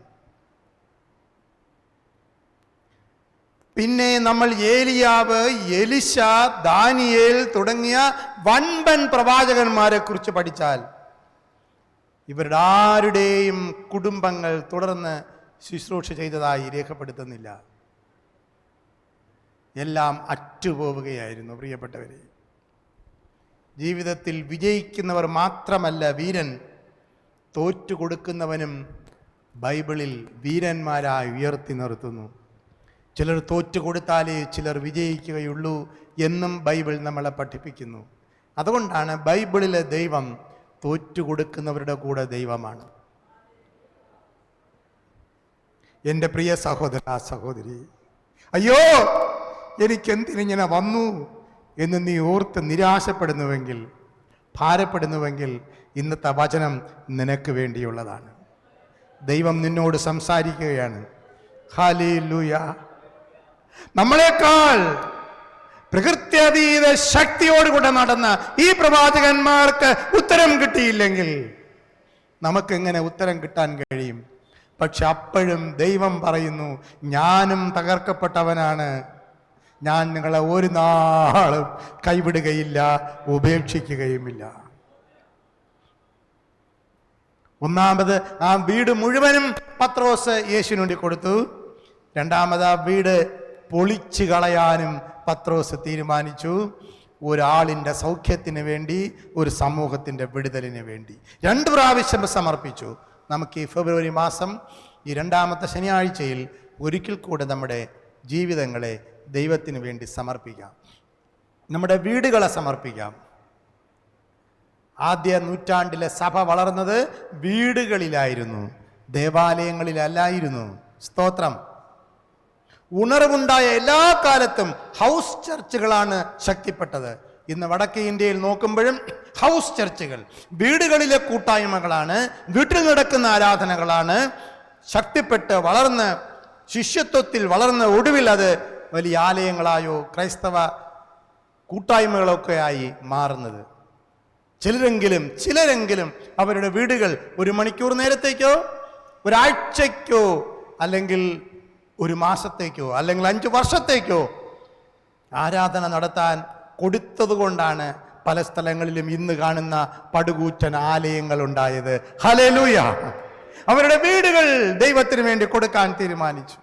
പിന്നെ നമ്മൾ ഏലിയാവ്, എലിശ, ദാനിയേൽ തുടങ്ങിയ വൻപൻ പ്രവാചകന്മാരെ കുറിച്ച് പഠിച്ചാൽ ഇവരുടെ ആരുടെയും കുടുംബങ്ങൾ തുടർന്ന് ശുശ്രൂഷ ചെയ്തതായി രേഖപ്പെടുത്തുന്നില്ല. എല്ലാം അറ്റുപോവുകയായിരുന്നു. പ്രിയപ്പെട്ടവരെ, ജീവിതത്തിൽ വിജയിക്കുന്നവർ മാത്രമല്ല വീരൻ, തോറ്റുകൊടുക്കുന്നവനും ബൈബിളിൽ വീരന്മാരായി ഉയർത്തി നിർത്തുന്നു. ചിലർ തോറ്റുകൊടുത്താലേ ചിലർ വിജയിക്കുകയുള്ളൂ എന്നും ബൈബിൾ നമ്മളെ പഠിപ്പിക്കുന്നു. അതുകൊണ്ടാണ് ബൈബിളിലെ ദൈവം തോറ്റുകൊടുക്കുന്നവരുടെ കൂടെ ദൈവമാണ്. എൻ്റെ പ്രിയ സഹോദര, സഹോദരി, അയ്യോ എനിക്കെന്തിനിങ്ങനെ വന്നു എന്ന് നീ ഓർത്ത് നിരാശപ്പെടുന്നുവെങ്കിൽ, ഭാരപ്പെടുന്നുവെങ്കിൽ ഇന്നത്തെ വചനം നിനക്ക് വേണ്ടിയുള്ളതാണ്. ദൈവം നിന്നോട് സംസാരിക്കുകയാണ്. ഹല്ലേലൂയ. നമ്മളെക്കാൾ പ്രകൃത്യതീത ശക്തിയോടുകൂടെ നടന്ന ഈ പ്രവാചകന്മാർക്ക് ഉത്തരം കിട്ടിയില്ലെങ്കിൽ നമുക്കെങ്ങനെ ഉത്തരം കിട്ടാൻ കഴിയും? പക്ഷെ അപ്പോഴും ദൈവം പറയുന്നു, ഞാനും തകർക്കപ്പെട്ടവനാണ്, ഞാൻ നിങ്ങളെ ഒരു നാളും കൈവിടുകയില്ല, ഉപേക്ഷിക്കുകയുമില്ല. ഒന്നാമത് ആ വീട് മുഴുവനും പത്രോസ് യേശുവിന് വേണ്ടി കൊടുത്തു. രണ്ടാമത് ആ വീട് പൊളിച്ചു കളയാനും പത്രോസ് തീരുമാനിച്ചു. ഒരാളിൻ്റെ സൗഖ്യത്തിന് വേണ്ടി, ഒരു സമൂഹത്തിൻ്റെ വിടുതലിന് വേണ്ടി 2 പ്രാവശ്യം സമർപ്പിച്ചു. നമുക്ക് ഈ ഫെബ്രുവരി മാസം ഈ 2ാമത്തെ ശനിയാഴ്ചയിൽ ഒരിക്കൽ കൂടെ നമ്മുടെ ജീവിതങ്ങളെ ദൈവത്തിന് വേണ്ടി സമർപ്പിക്കാം. നമ്മുടെ വീടുകളെ സമർപ്പിക്കാം. ആദ്യ നൂറ്റാണ്ടിലെ സഭ വളർന്നത് വീടുകളിലായിരുന്നു, ദേവാലയങ്ങളിലല്ലായിരുന്നു. സ്തോത്രം. ഉണർവുണ്ടായ എല്ലാ കാലത്തും ഹൗസ് ചർച്ചുകളാണ് ശക്തിപ്പെട്ടത്. ഇന്ന് വടക്കേ ഇന്ത്യയിൽ നോക്കുമ്പോഴും ഹൗസ് ചർച്ചുകൾ, വീടുകളിലെ കൂട്ടായ്മകളാണ്, വീട്ടിൽ നടക്കുന്ന ആരാധനകളാണ് ശക്തിപ്പെട്ട് വളർന്ന് ശിഷ്യത്വത്തിൽ വളർന്ന ഒടുവിൽ അത് വലിയ ആലയങ്ങളായോ ക്രൈസ്തവ കൂട്ടായ്മകളൊക്കെ ആയി മാറുന്നത്. ചിലരെങ്കിലും അവരുടെ വീടുകൾ 1 മണിക്കൂർ നേരത്തേക്കോ, ഒരാഴ്ചയ്ക്കോ, അല്ലെങ്കിൽ 1 മാസത്തേക്കോ, അല്ലെങ്കിൽ 5 വർഷത്തേക്കോ ആരാധന നടത്താൻ കൊടുത്തതുകൊണ്ടാണ് പല സ്ഥലങ്ങളിലും ഇന്ന് കാണുന്ന പടുകൂറ്റൻ ആലയങ്ങൾ ഉണ്ടായത്. ഹല്ലേലൂയ! അവരുടെ വീടുകൾ ദൈവത്തിന് വേണ്ടി കൊടുക്കാൻ തീരുമാനിച്ചു,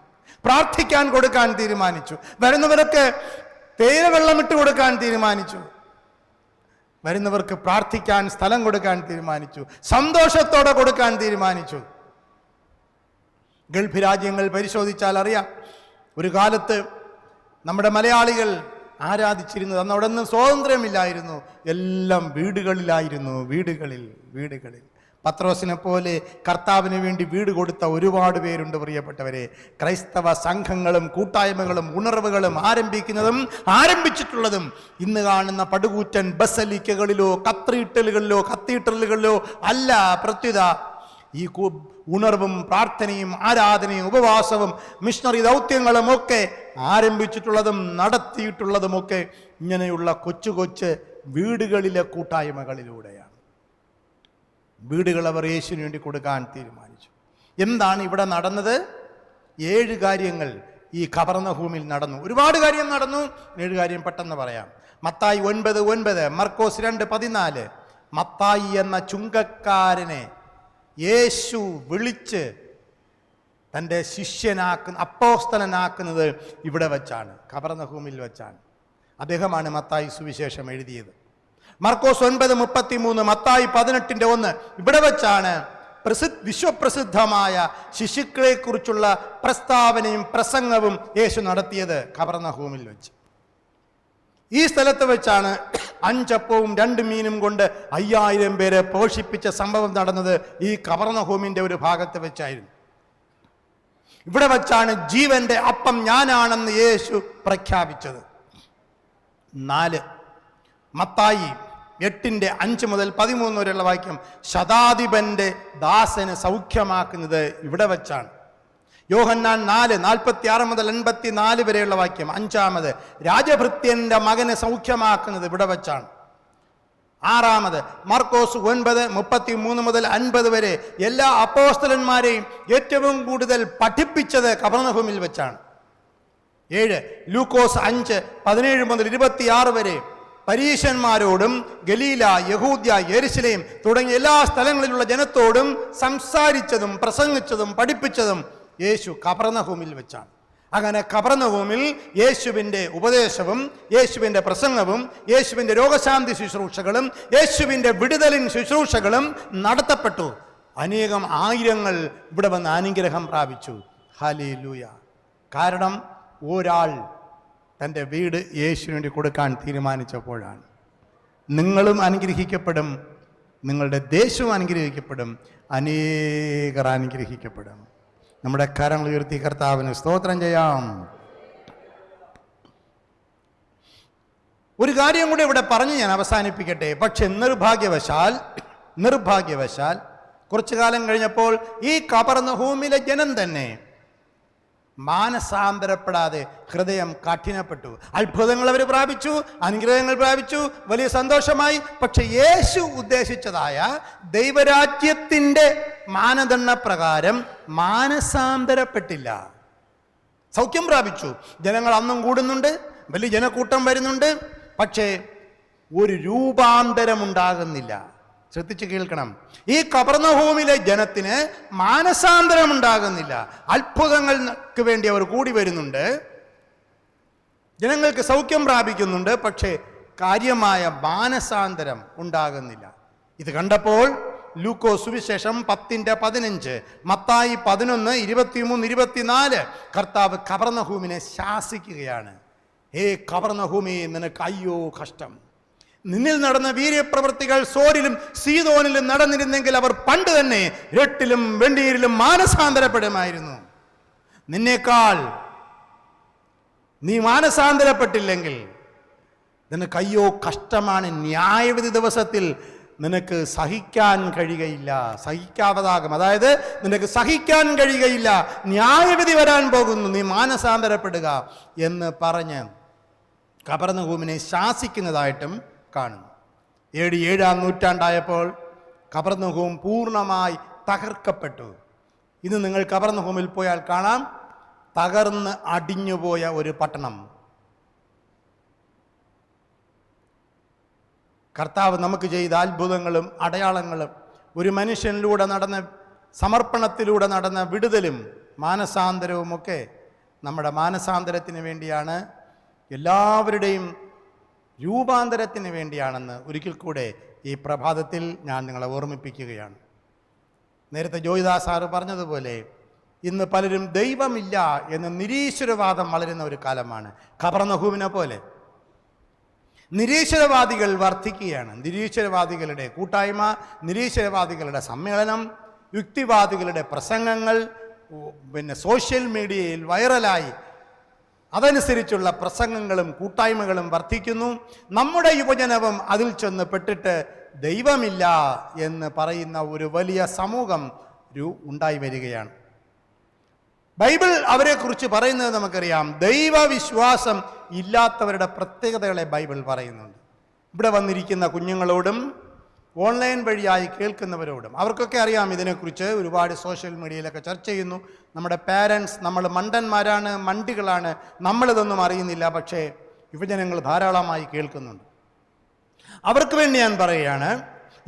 പ്രാർത്ഥിക്കാൻ കൊടുക്കാൻ തീരുമാനിച്ചു, വരുന്നവരൊക്കെ തേയിലവെള്ളമിട്ട് കൊടുക്കാൻ തീരുമാനിച്ചു, വരുന്നവർക്ക് പ്രാർത്ഥിക്കാൻ സ്ഥലം കൊടുക്കാൻ തീരുമാനിച്ചു, സന്തോഷത്തോടെ കൊടുക്കാൻ തീരുമാനിച്ചു. ഗൾഫ് രാജ്യങ്ങൾ പരിശോധിച്ചാൽ അറിയാം, ഒരു കാലത്ത് നമ്മുടെ മലയാളികൾ ആരാധിച്ചിരുന്നത്, അന്ന് അവിടെ നിന്ന് സ്വാതന്ത്ര്യമില്ലായിരുന്നു, എല്ലാം വീടുകളിലായിരുന്നു. വീടുകളിൽ പത്രോസിനെ പോലെ കർത്താവിന് വേണ്ടി വീട് കൊടുത്ത ഒരുപാട് പേരുണ്ട് പ്രിയപ്പെട്ടവരെ. ക്രൈസ്തവ സംഘങ്ങളും കൂട്ടായ്മകളും ഉണർവുകളും ആരംഭിച്ചിട്ടുള്ളതും ഇന്ന് കാണുന്ന പടുകൂറ്റൻ ബസലിക്കകളിലോ കത്തീഡ്രലുകളിലോ അല്ല. പ്രത്യുത ഈ ഉണർവും പ്രാർത്ഥനയും ആരാധനയും ഉപവാസവും മിഷണറി ദൗത്യങ്ങളും ഒക്കെ ആരംഭിച്ചിട്ടുള്ളതും നടത്തിയിട്ടുള്ളതുമൊക്കെ ഇങ്ങനെയുള്ള കൊച്ചു വീടുകളിലെ കൂട്ടായ്മകളിലൂടെയാണ്. വീടുകൾ അവർ യേശുവിന് വേണ്ടി കൊടുക്കാൻ തീരുമാനിച്ചു. എന്താണ് ഇവിടെ നടന്നത്? 7 കാര്യങ്ങൾ ഈ കവർന്നഭൂമിയിൽ നടന്നു. ഒരുപാട് കാര്യം നടന്നു. 7 കാര്യം പെട്ടെന്ന് പറയാം. മത്തായി 9:9, മർക്കോസ് 2:14. മത്തായി എന്ന ചുങ്കക്കാരനെ യേശു വിളിച്ച് തൻ്റെ അപ്പോസ്തലനാക്കുന്നത് ഇവിടെ വെച്ചാണ്, കവർന്നഭൂമിയിൽ വെച്ചാണ്. അദ്ദേഹമാണ് മത്തായി സുവിശേഷം എഴുതിയത്. മർക്കോസ് 9:33, മത്തായി 18:1 ഇവിടെ വെച്ചാണ് വിശ്വപ്രസിദ്ധമായ ശിശുക്കളെ കുറിച്ചുള്ള പ്രസ്താവനയും പ്രസംഗവും യേശു നടത്തിയത്, കവർന്നഭൂമിൽ വെച്ച്. ഈ സ്ഥലത്ത് വെച്ചാണ് 5 അപ്പവും 2 മീനും കൊണ്ട് 5000 പേരെ പോഷിപ്പിച്ച സംഭവം നടന്നത്. ഈ കവർന്നഭൂമിന്റെ ഒരു ഭാഗത്ത് വെച്ചായിരുന്നു. ഇവിടെ വച്ചാണ് ജീവന്റെ അപ്പം ഞാനാണെന്ന് യേശു പ്രഖ്യാപിച്ചത്. 4 മത്തായി 8:5-13 വരെയുള്ള വാക്യം ശതാധിപന്റെ ദാസന് സൗഖ്യമാക്കുന്നത് ഇവിടെ വച്ചാണ്. യോഹന്നാൻ 4:46-54 വരെയുള്ള വാക്യം 5 രാജഭൃത്യന്റെ മകനെ സൗഖ്യമാക്കുന്നത് ഇവിടെ വച്ചാണ്. 6 മർക്കോസ് 9:33-50 വരെ എല്ലാ അപ്പോസ്തലന്മാരെയും ഏറ്റവും കൂടുതൽ പഠിപ്പിച്ചത് കവർന്നഭൂമിൽ വെച്ചാണ്. 7 ലൂക്കോസ് 5:17-26 വരെ പരീശന്മാരോടും ഗലീല, യഹൂദ്യ, യെരുശലേം തുടങ്ങിയ എല്ലാ സ്ഥലങ്ങളിലുള്ള ജനത്തോടും സംസാരിച്ചതും പ്രസംഗിച്ചതും പഠിപ്പിച്ചതും യേശു കവർന്നഭൂമിൽ വെച്ചാണ്. അങ്ങനെ കവർന്നഭൂമിൽ യേശുവിൻ്റെ ഉപദേശവും യേശുവിൻ്റെ പ്രസംഗവും യേശുവിൻ്റെ രോഗശാന്തി ശുശ്രൂഷകളും യേശുവിൻ്റെ വിടുതലിൻ ശുശ്രൂഷകളും നടത്തപ്പെട്ടു. അനേകം ആയിരങ്ങൾ ഇവിടെ വന്ന് അനുഗ്രഹം പ്രാപിച്ചു. ഹല്ലേലൂയ! കാരണം ഒരാൾ തൻ്റെ വീട് യേശുവിന് വേണ്ടി കൊടുക്കാൻ തീരുമാനിച്ചപ്പോഴാണ്. നിങ്ങളും അനുഗ്രഹിക്കപ്പെടും, നിങ്ങളുടെ ദേശവും അനുഗ്രഹിക്കപ്പെടും, അനേകർ അനുഗ്രഹിക്കപ്പെടും. നമ്മുടെ കരങ്ങൾ ഉയർത്തി കർത്താവിന് സ്തോത്രം ചെയ്യാം. ഒരു കാര്യം കൂടെ ഇവിടെ പറഞ്ഞ് ഞാൻ അവസാനിപ്പിക്കട്ടെ. പക്ഷെ നിർഭാഗ്യവശാൽ കുറച്ചു കാലം കഴിഞ്ഞപ്പോൾ ഈ കവർന്നഭൂമിയിലെ ജനം തന്നെ മാനസാന്തരപ്പെടാതെ ഹൃദയം കഠിനപ്പെട്ടു. അത്ഭുതങ്ങൾ അവർ പ്രാപിച്ചു, അനുഗ്രഹങ്ങൾ പ്രാപിച്ചു, വലിയ സന്തോഷമായി. പക്ഷെ യേശു ഉദ്ദേശിച്ചതായ ദൈവരാജ്യത്തിൻ്റെ മാനദണ്ഡ പ്രകാരം മാനസാന്തരപ്പെട്ടില്ല. സൗഖ്യം പ്രാപിച്ചു, ജനങ്ങൾ അന്നും കൂടുന്നുണ്ട്, വലിയ ജനക്കൂട്ടം വരുന്നുണ്ട്, പക്ഷേ ഒരു രൂപാന്തരം ഉണ്ടാകുന്നില്ല. ശ്രദ്ധിച്ച് കേൾക്കണം. ഈ കവർന്നഭൂമിയിലെ ജനത്തിന് മാനസാന്തരം ഉണ്ടാകുന്നില്ല. അത്ഭുതങ്ങൾക്ക് വേണ്ടി അവർ കൂടി വരുന്നുണ്ട്, ജനങ്ങൾക്ക് സൗഖ്യം പ്രാപിക്കുന്നുണ്ട്, പക്ഷേ കാര്യമായ മാനസാന്തരം ഉണ്ടാകുന്നില്ല. ഇത് കണ്ടപ്പോൾ ലൂക്കോസ് സുവിശേഷം 10:15, മത്തായി 11:23-24 കർത്താവ് കവർന്നഭൂമിനെ ശാസിക്കുകയാണ്. ഹേ കവർന്നഭൂമി, നിനക്ക് അയ്യോ കഷ്ടം! നിന്നിൽ നടന്ന വീര്യപ്രവൃത്തികൾ സോരിലും സീദോനിലും നടന്നിരുന്നെങ്കിൽ അവർ പണ്ട് തന്നെ രട്ടിലും വെണ്ണീരിലും മാനസാന്തരപ്പെടുമായിരുന്നു. നിന്നേക്കാൾ നീ മാനസാന്തരപ്പെട്ടില്ലെങ്കിൽ നിനക്ക് അയ്യോ കഷ്ടമാണ്. ന്യായവിധി ദിവസത്തിൽ നിനക്ക് സഹിക്കാൻ കഴിയുകയില്ല, സഹിക്കാവതാകും. അതായത് നിനക്ക് സഹിക്കാൻ കഴിയുകയില്ല, ന്യായവിധി വരാൻ പോകുന്നു, നീ മാനസാന്തരപ്പെടുക എന്ന് പറഞ്ഞ് കപർന്നഹൂമിനെ ശാസിക്കുന്നതായിട്ടും കാണുന്നു. AD 7-ാം നൂറ്റാണ്ടായപ്പോൾ കപർന്നഹൂം പൂർണ്ണമായി തകർക്കപ്പെട്ടു. ഇന്ന് നിങ്ങൾ കപർന്നഹൂമിൽ പോയാൽ കാണാം, തകർന്ന് അടിഞ്ഞുപോയ ഒരു പട്ടണം. കർത്താവ് നമുക്ക് ചെയ്ത അത്ഭുതങ്ങളും അടയാളങ്ങളും, ഒരു മനുഷ്യനിലൂടെ നടന്ന സമർപ്പണത്തിലൂടെ നടന്ന വിടുതലും മാനസാന്തരവുമൊക്കെ നമ്മുടെ മാനസാന്തരത്തിന് വേണ്ടിയാണ്, എല്ലാവരുടെയും രൂപാന്തരത്തിന് വേണ്ടിയാണെന്ന് ഒരിക്കൽ കൂടെ ഈ പ്രഭാതത്തിൽ ഞാൻ നിങ്ങളെ ഓർമ്മിപ്പിക്കുകയാണ്. നേരത്തെ ജോയിദാസ് സാറ് പറഞ്ഞതുപോലെ ഇന്ന് പലരും ദൈവമില്ല എന്ന നിരീശ്വരവാദം വളരുന്ന ഒരു കാലമാണ്. കപർന്നഹൂമിനെ പോലെ നിരീശ്വരവാദികൾ വർദ്ധിക്കുകയാണ്. നിരീശ്വരവാദികളുടെ കൂട്ടായ്മ, നിരീശ്വരവാദികളുടെ സമ്മേളനം, യുക്തിവാദികളുടെ പ്രസംഗങ്ങൾ സോഷ്യൽ മീഡിയയിൽ വൈറലായി അതനുസരിച്ചുള്ള പ്രസംഗങ്ങളും കൂട്ടായ്മകളും വർദ്ധിക്കുന്നു. നമ്മുടെ യുവജനവും അതിൽ ചെന്ന് പെട്ടിട്ട് ദൈവമില്ല എന്ന് പറയുന്ന ഒരു വലിയ സമൂഹം ഉണ്ടായി വരികയാണ്. ബൈബിൾ അവരെക്കുറിച്ച് പറയുന്നത് നമുക്കറിയാം. ദൈവവിശ്വാസം ഇല്ലാത്തവരുടെ പ്രത്യേകതകളെ ബൈബിൾ പറയുന്നുണ്ട്. ഇവിടെ വന്നിരിക്കുന്ന കുഞ്ഞുങ്ങളോടും ഓൺലൈൻ വഴിയായി കേൾക്കുന്നവരോടും അവർക്കൊക്കെ അറിയാം ഇതിനെക്കുറിച്ച്. ഒരുപാട് സോഷ്യൽ മീഡിയയിലൊക്കെ ചർച്ച ചെയ്യുന്നു. നമ്മുടെ പാരൻസ് നമ്മൾ മണ്ടന്മാരാണ്, മണ്ടികളാണ്, നമ്മളിതൊന്നും അറിയുന്നില്ല. പക്ഷേ യുവജനങ്ങൾ ധാരാളമായി കേൾക്കുന്നുണ്ട്. അവർക്ക് വേണ്ടി ഞാൻ പറയുകയാണ്,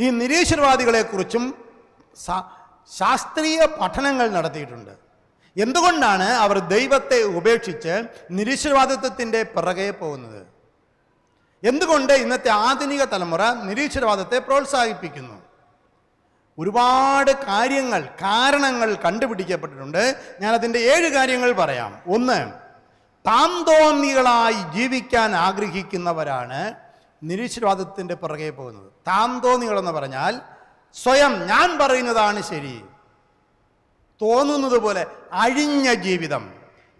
ഈ നിരീശ്വരവാദികളെക്കുറിച്ചും ശാസ്ത്രീയ പഠനങ്ങൾ നടത്തിയിട്ടുണ്ട്. എന്തുകൊണ്ടാണ് അവർ ദൈവത്തെ ഉപേക്ഷിച്ച് നിരീശ്വരവാദിത്വത്തിൻ്റെ പിറകെ പോകുന്നത്? എന്തുകൊണ്ട് ഇന്നത്തെ ആധുനിക തലമുറ നിരീശ്വരവാദത്തെ പ്രോത്സാഹിപ്പിക്കുന്നു? ഒരുപാട് കാരണങ്ങൾ കണ്ടുപിടിക്കപ്പെട്ടിട്ടുണ്ട്. ഞാനതിൻ്റെ 7 കാര്യങ്ങൾ പറയാം. 1, താൻ തോന്നികളായി ജീവിക്കാൻ ആഗ്രഹിക്കുന്നവരാണ് നിരീശ്വരവാദത്തിൻ്റെ പിറകെ പോകുന്നത്. താൻ തോന്നികളെന്ന് പറഞ്ഞാൽ സ്വയം ഞാൻ പറയുന്നതാണ് ശരി, തോന്നുന്നത് പോലെ അഴിഞ്ഞ ജീവിതം.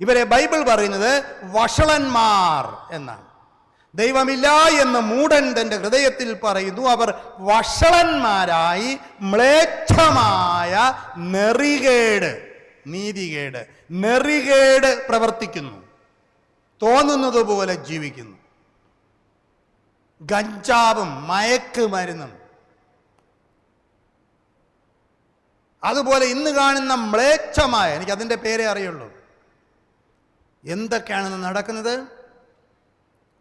ഇവരെ ബൈബിൾ പറയുന്നത് വഷളന്മാർ എന്നാണ്. ദൈവമില്ല എന്ന് മൂഢൻ തൻ്റെ ഹൃദയത്തിൽ പറയുന്നു. അവർ വഷളന്മാരായി മ്ലേച്ഛമായ നെറികേട് പ്രവർത്തിക്കുന്നു, തോന്നുന്നത് പോലെ ജീവിക്കുന്നു. ഗഞ്ചാവും മയക്കുമരുന്നും അതുപോലെ ഇന്ന് കാണുന്ന മ്ലേച്ഛമായ, എനിക്ക് അതിൻ്റെ പേരേ അറിയുള്ളൂ, എന്തൊക്കെയാണെന്ന് നടക്കുന്നത്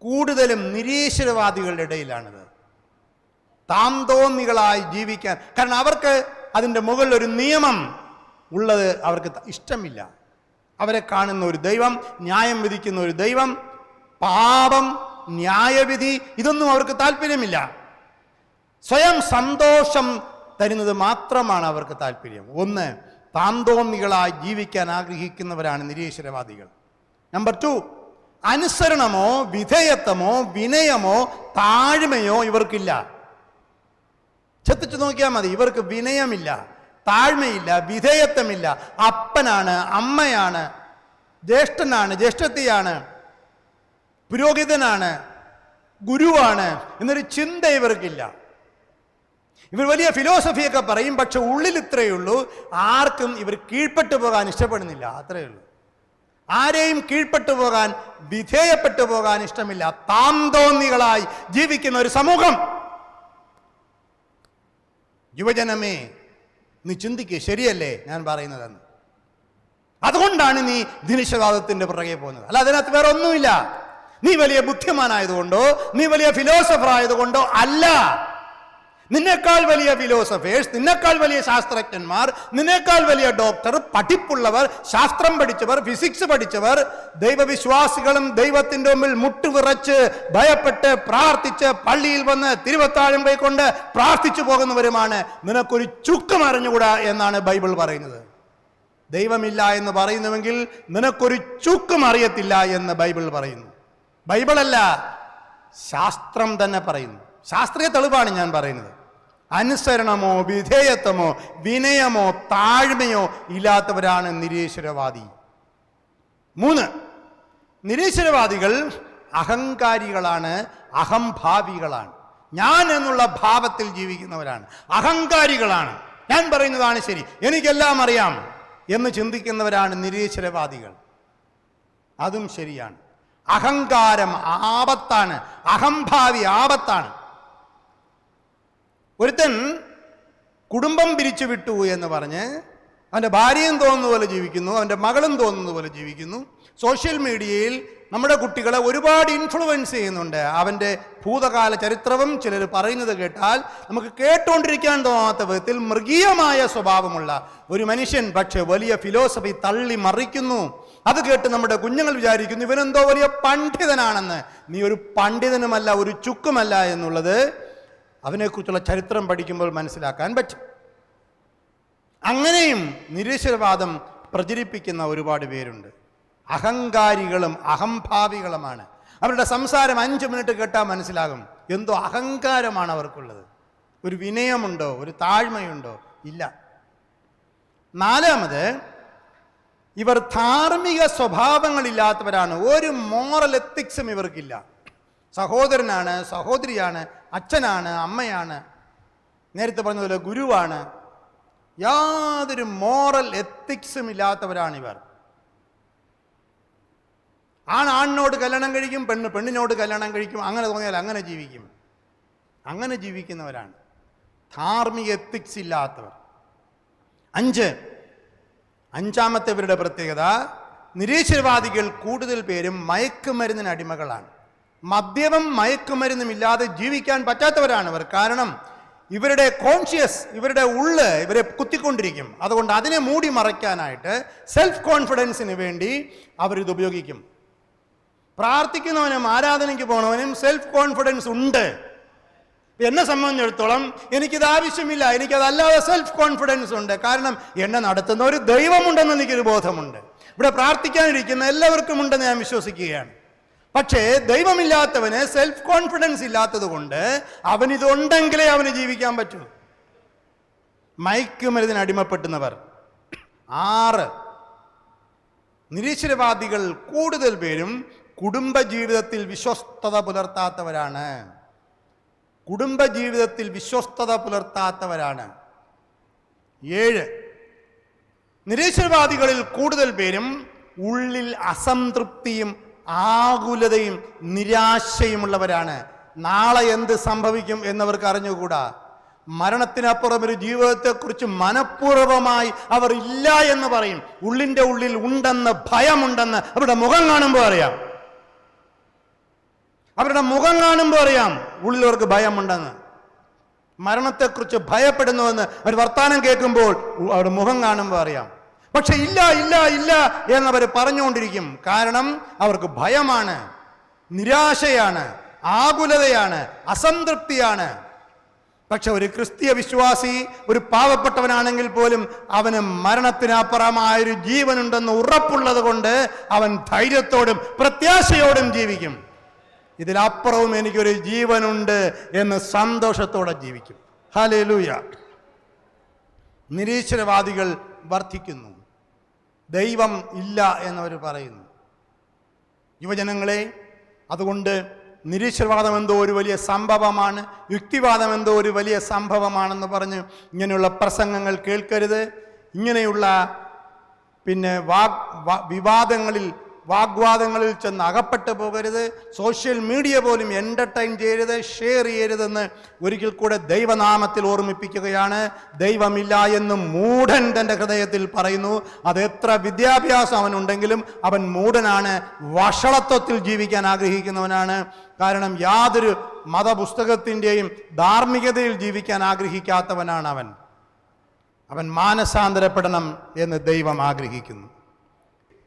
കൂടുതലും നിരീശ്വരവാദികളുടെ ഇടയിലാണിത്. താൻ തോന്നികളായി ജീവിക്കാൻ, കാരണം അവർക്ക് അതിൻ്റെ മുകളിൽ ഒരു നിയമം ഉള്ളത് അവർക്ക് ഇഷ്ടമില്ല. അവരെ കാണുന്ന ഒരു ദൈവം, ന്യായം വിധിക്കുന്ന ഒരു ദൈവം, പാപം, ന്യായവിധി, ഇതൊന്നും അവർക്ക് താല്പര്യമില്ല. സ്വയം സന്തോഷം തരുന്നത് മാത്രമാണ് അവർക്ക് താല്പര്യം. 1, താൻ തോന്നികളായി ജീവിക്കാൻ ആഗ്രഹിക്കുന്നവരാണ് നിരീശ്വരവാദികൾ. നമ്പർ 2, അനുസരണമോ വിധേയത്വമോ വിനയമോ താഴ്മയോ ഇവർക്കില്ല. ശ്രദ്ധിച്ചു നോക്കിയാൽ മതി. ഇവർക്ക് വിനയമില്ല, താഴ്മയില്ല, വിധേയത്വമില്ല. അപ്പനാണ്, അമ്മയാണ്, ജ്യേഷ്ഠനാണ്, ജ്യേഷ്ഠത്തിയാണ്, പുരോഹിതനാണ്, ഗുരുവാണ് എന്നൊരു ചിന്ത ഇവർക്കില്ല. ഇവർ വലിയ ഫിലോസഫിയൊക്കെ പറയും, പക്ഷെ ഉള്ളിൽ ഇത്രയേ ഉള്ളൂ, ആർക്കും ഇവർ കീഴ്പ്പെട്ടു പോകാൻ ഇഷ്ടപ്പെടുന്നില്ല. അത്രയേ ഉള്ളൂ. ആരെയും കീഴ്പ്പെട്ടു പോകാൻ, വിധേയപ്പെട്ടു പോകാൻ ഇഷ്ടമില്ല. താൻ തോന്നികളായി ജീവിക്കുന്ന ഒരു സമൂഹം. യുവജനമേ, നീ ചിന്തിക്കുക, ശരിയല്ലേ ഞാൻ പറയുന്നതെന്ന്. അതുകൊണ്ടാണ് നീ നിരീശ്വരവാദത്തിന്റെ പുറകെ പോകുന്നത്. അല്ല, അതിനകത്ത് വേറെ ഒന്നുമില്ല. നീ വലിയ ബുദ്ധിമാനായതുകൊണ്ടോ നീ വലിയ ഫിലോസഫർ ആയതുകൊണ്ടോ അല്ല. നിന്നേക്കാൾ വലിയ ഫിലോസഫേഴ്സ്, നിന്നേക്കാൾ വലിയ ശാസ്ത്രജ്ഞന്മാർ, നിന്നേക്കാൾ വലിയ ഡോക്ടർ, പഠിപ്പുള്ളവർ, ശാസ്ത്രം പഠിച്ചവർ, ഫിസിക്സ് പഠിച്ചവർ, ദൈവവിശ്വാസികളും ദൈവത്തിൻ്റെ മുമ്പിൽ മുട്ടുവിറച്ച് ഭയപ്പെട്ട് പ്രാർത്ഥിച്ച് പള്ളിയിൽ വന്ന് തിരുവത്താഴം കൈക്കൊണ്ട് പ്രാർത്ഥിച്ചു പോകുന്നവരുമാണ്. നിനക്കൊരു ചുക്കും അറിഞ്ഞുകൂടാ എന്നാണ് ബൈബിൾ പറയുന്നത്. ദൈവമില്ല എന്ന് പറയുന്നുവെങ്കിൽ നിനക്കൊരു ചുക്കും അറിയത്തില്ല എന്ന് ബൈബിൾ പറയുന്നു. ബൈബിളല്ല, ശാസ്ത്രം തന്നെ പറയുന്നു. ശാസ്ത്രീയ തെളിവാണ് ഞാൻ പറയുന്നത്. അനുസരണമോ വിധേയത്വമോ വിനയമോ താഴ്മയോ ഇല്ലാത്തവരാണ് നിരീശ്വരവാദി. 3, നിരീശ്വരവാദികൾ അഹങ്കാരികളാണ്, അഹംഭാവികളാണ്. ഞാൻ എന്നുള്ള ഭാവത്തിൽ ജീവിക്കുന്നവരാണ്, അഹങ്കാരികളാണ്. ഞാൻ പറയുന്നതാണ് ശരി, എനിക്കെല്ലാം അറിയാം എന്ന് ചിന്തിക്കുന്നവരാണ് നിരീശ്വരവാദികൾ. അതും ശരിയാണ്. അഹങ്കാരം ആപത്താണ്, അഹംഭാവി ആപത്താണ്. ഒരുത്തൻ കുടുംബം പിരിച്ചു വിട്ടു എന്ന് പറഞ്ഞ് അവൻ്റെ ഭാര്യയും തോന്നുന്ന പോലെ ജീവിക്കുന്നു, അവൻ്റെ മകളും തോന്നുന്ന പോലെ ജീവിക്കുന്നു. സോഷ്യൽ മീഡിയയിൽ നമ്മുടെ കുട്ടികളെ ഒരുപാട് ഇൻഫ്ലുവൻസ് ചെയ്യുന്നുണ്ട്. അവൻ്റെ ഭൂതകാല ചരിത്രവും ചിലർ പറയുന്നത് കേട്ടാൽ നമുക്ക് കേട്ടുകൊണ്ടിരിക്കാൻ തോന്നാത്ത വിധത്തിൽ മൃഗീയമായ സ്വഭാവമുള്ള ഒരു മനുഷ്യൻ പക്ഷെ വലിയ ഫിലോസഫി തള്ളി മറിക്കുന്നു. അത് കേട്ട് നമ്മുടെ കുഞ്ഞുങ്ങൾ വിചാരിക്കുന്നു ഇവനെന്തോ വലിയ പണ്ഡിതനാണെന്ന്. നീ ഒരു പണ്ഡിതനുമല്ല, ഒരു ചുക്കുമല്ല എന്നുള്ളത് അവനെക്കുറിച്ചുള്ള ചരിത്രം പഠിക്കുമ്പോൾ മനസ്സിലാക്കാൻ പറ്റും. അങ്ങനെയും നിരീശ്വരവാദം പ്രചരിപ്പിക്കുന്ന ഒരുപാട് പേരുണ്ട്. അഹങ്കാരികളും അഹംഭാവികളുമാണ്. അവരുടെ സംസാരം 5 മിനിറ്റ് കേട്ടാൽ മനസ്സിലാകും എന്തോ അഹങ്കാരമാണ് അവർക്കുള്ളത്. ഒരു വിനയമുണ്ടോ, ഒരു താഴ്മയുണ്ടോ? ഇല്ല. 4, ഇവർ ധാർമ്മിക സ്വഭാവങ്ങളില്ലാത്തവരാണ്. ഒരു മോറൽ എത്തിക്സും ഇവർക്കില്ല. സഹോദരനാണ്, സഹോദരിയാണ്, അച്ഛനാണ്, അമ്മയാണ്, നേരത്തെ പറഞ്ഞതുപോലെ ഗുരുവാണ്. യാതൊരു മോറൽ എത്തിക്സും ഇല്ലാത്തവരാണിവർ. ആണിനോട് കല്യാണം കഴിക്കും, പെണ്ണിനോട് കല്യാണം കഴിക്കും, അങ്ങനെ തോന്നിയാൽ അങ്ങനെ ജീവിക്കും. അങ്ങനെ ജീവിക്കുന്നവരാണ് ധാർമ്മിക എത്തിക്സ് ഇല്ലാത്തവർ. 5, ഇവരുടെ പ്രത്യേകത, നിരീശ്വരവാദികൾ കൂടുതൽ പേരും മയക്കുമരുന്നിന് അടിമകളാണ്. മദ്യവും മയക്കുമരുന്നും ഇല്ലാതെ ജീവിക്കാൻ പറ്റാത്തവരാണ് ഇവർ. കാരണം ഇവരുടെ കോൺഷ്യസ്, ഇവരുടെ ഉള്ള് ഇവരെ കുത്തിക്കൊണ്ടിരിക്കും. അതുകൊണ്ട് അതിനെ മൂടി മറയ്ക്കാനായിട്ട് സെൽഫ് കോൺഫിഡൻസിന് വേണ്ടി അവരിത് ഉപയോഗിക്കും. പ്രാർത്ഥിക്കുന്നവനും ആരാധനയ്ക്ക് പോണവനും സെൽഫ് കോൺഫിഡൻസ് ഉണ്ട്. എന്നെ സംബന്ധിച്ചിടത്തോളം എനിക്കിത് ആവശ്യമില്ല, എനിക്കതല്ലാതെ സെൽഫ് കോൺഫിഡൻസ് ഉണ്ട്. കാരണം എന്നെ നടത്തുന്ന ഒരു ദൈവമുണ്ടെന്ന് എനിക്കൊരു ബോധമുണ്ട്. ഇവിടെ പ്രാർത്ഥിക്കാനിരിക്കുന്ന എല്ലാവർക്കും ഉണ്ടെന്ന് ഞാൻ വിശ്വസിക്കുകയാണ്. പക്ഷേ ദൈവമില്ലാത്തവന് സെൽഫ് കോൺഫിഡൻസ് ഇല്ലാത്തത് കൊണ്ട് അവനിതുണ്ടെങ്കിലേ അവന് ജീവിക്കാൻ പറ്റൂ. മയക്കുമരുന്നിന് അടിമപ്പെടുന്നവർ. 6, നിരീശ്വരവാദികൾ കൂടുതൽ പേരും കുടുംബജീവിതത്തിൽ വിശ്വസ്തത പുലർത്താത്തവരാണ്. കുടുംബജീവിതത്തിൽ വിശ്വസ്തത പുലർത്താത്തവരാണ്. 7, നിരീശ്വരവാദികളിൽ കൂടുതൽ പേരും ഉള്ളിൽ അസംതൃപ്തിയും ആകുലതയും നിരാശയുമുള്ളവരാണ്. നാളെ എന്ത് സംഭവിക്കും എന്നവർക്ക് അറിഞ്ഞുകൂടാ. മരണത്തിനപ്പുറം ഒരു ജീവിതത്തെക്കുറിച്ച് മനഃപൂർവ്വമായി അവർ ഇല്ല എന്ന് പറയും. ഉള്ളിൻ്റെ ഉള്ളിൽ ഉണ്ടെന്ന്, ഭയമുണ്ടെന്ന് അവരുടെ മുഖം കാണുമ്പോൾ അറിയാം. അവരുടെ മുഖം കാണുമ്പോൾ അറിയാം ഉള്ളിലവർക്ക് ഭയമുണ്ടെന്ന്. മരണത്തെക്കുറിച്ച് ഭയപ്പെടുന്നുവെന്ന് അവർ വർത്താനം കേൾക്കുമ്പോൾ അവരുടെ മുഖം കാണുമ്പോൾ അറിയാം. പക്ഷെ ഇല്ല ഇല്ല ഇല്ല എന്നവർ പറഞ്ഞുകൊണ്ടിരിക്കും. കാരണം അവർക്ക് ഭയമാണ്, നിരാശയാണ്, ആകുലതയാണ്, അസംതൃപ്തിയാണ്. പക്ഷെ ഒരു ക്രിസ്തീയ വിശ്വാസി, ഒരു പാവപ്പെട്ടവനാണെങ്കിൽ പോലും അവന് മരണത്തിനപ്പുറമായൊരു ജീവനുണ്ടെന്ന് ഉറപ്പുള്ളത് കൊണ്ട് അവൻ ധൈര്യത്തോടും പ്രത്യാശയോടും ജീവിക്കും. ഇതിലപ്പുറവും എനിക്കൊരു ജീവനുണ്ട് എന്ന് സന്തോഷത്തോടെ ജീവിക്കും. ഹല്ലേലൂയ. നിരീശ്വരവാദികൾ വർദ്ധിക്കുന്നു. ദൈവം ഇല്ല എന്നവർ പറയുന്നു. യുവജനങ്ങളെ, അതുകൊണ്ട് നിരീശ്വരവാദം എന്തോ ഒരു വലിയ സംഭവമാണ്, യുക്തിവാദം എന്തോ ഒരു വലിയ സംഭവമാണെന്ന് പറഞ്ഞ് ഇങ്ങനെയുള്ള പ്രസംഗങ്ങൾ കേൾക്കരുത്. ഇങ്ങനെയുള്ള വാഗ്വാദങ്ങളിൽ ചെന്ന് അകപ്പെട്ടു പോകരുത്. സോഷ്യൽ മീഡിയ പോലും എൻ്റർടൈൻ ചെയ്യരുത്, ഷെയർ ചെയ്യരുതെന്ന് ഒരിക്കൽ കൂടെ ദൈവനാമത്തിൽ ഓർമ്മിപ്പിക്കുകയാണ്. ദൈവമില്ല എന്ന് മൂഢൻ തൻ്റെ ഹൃദയത്തിൽ പറയുന്നു. അത് എത്ര വിദ്യാഭ്യാസം അവനുണ്ടെങ്കിലും അവൻ മൂഢനാണ്, വഷളത്വത്തിൽ ജീവിക്കാൻ ആഗ്രഹിക്കുന്നവനാണ്. കാരണം യാതൊരു മതപുസ്തകത്തിൻ്റെയും ധാർമ്മികതയിൽ ജീവിക്കാൻ ആഗ്രഹിക്കാത്തവനാണ് അവൻ. അവൻ മാനസാന്തരപ്പെടണം എന്ന് ദൈവം ആഗ്രഹിക്കുന്നു.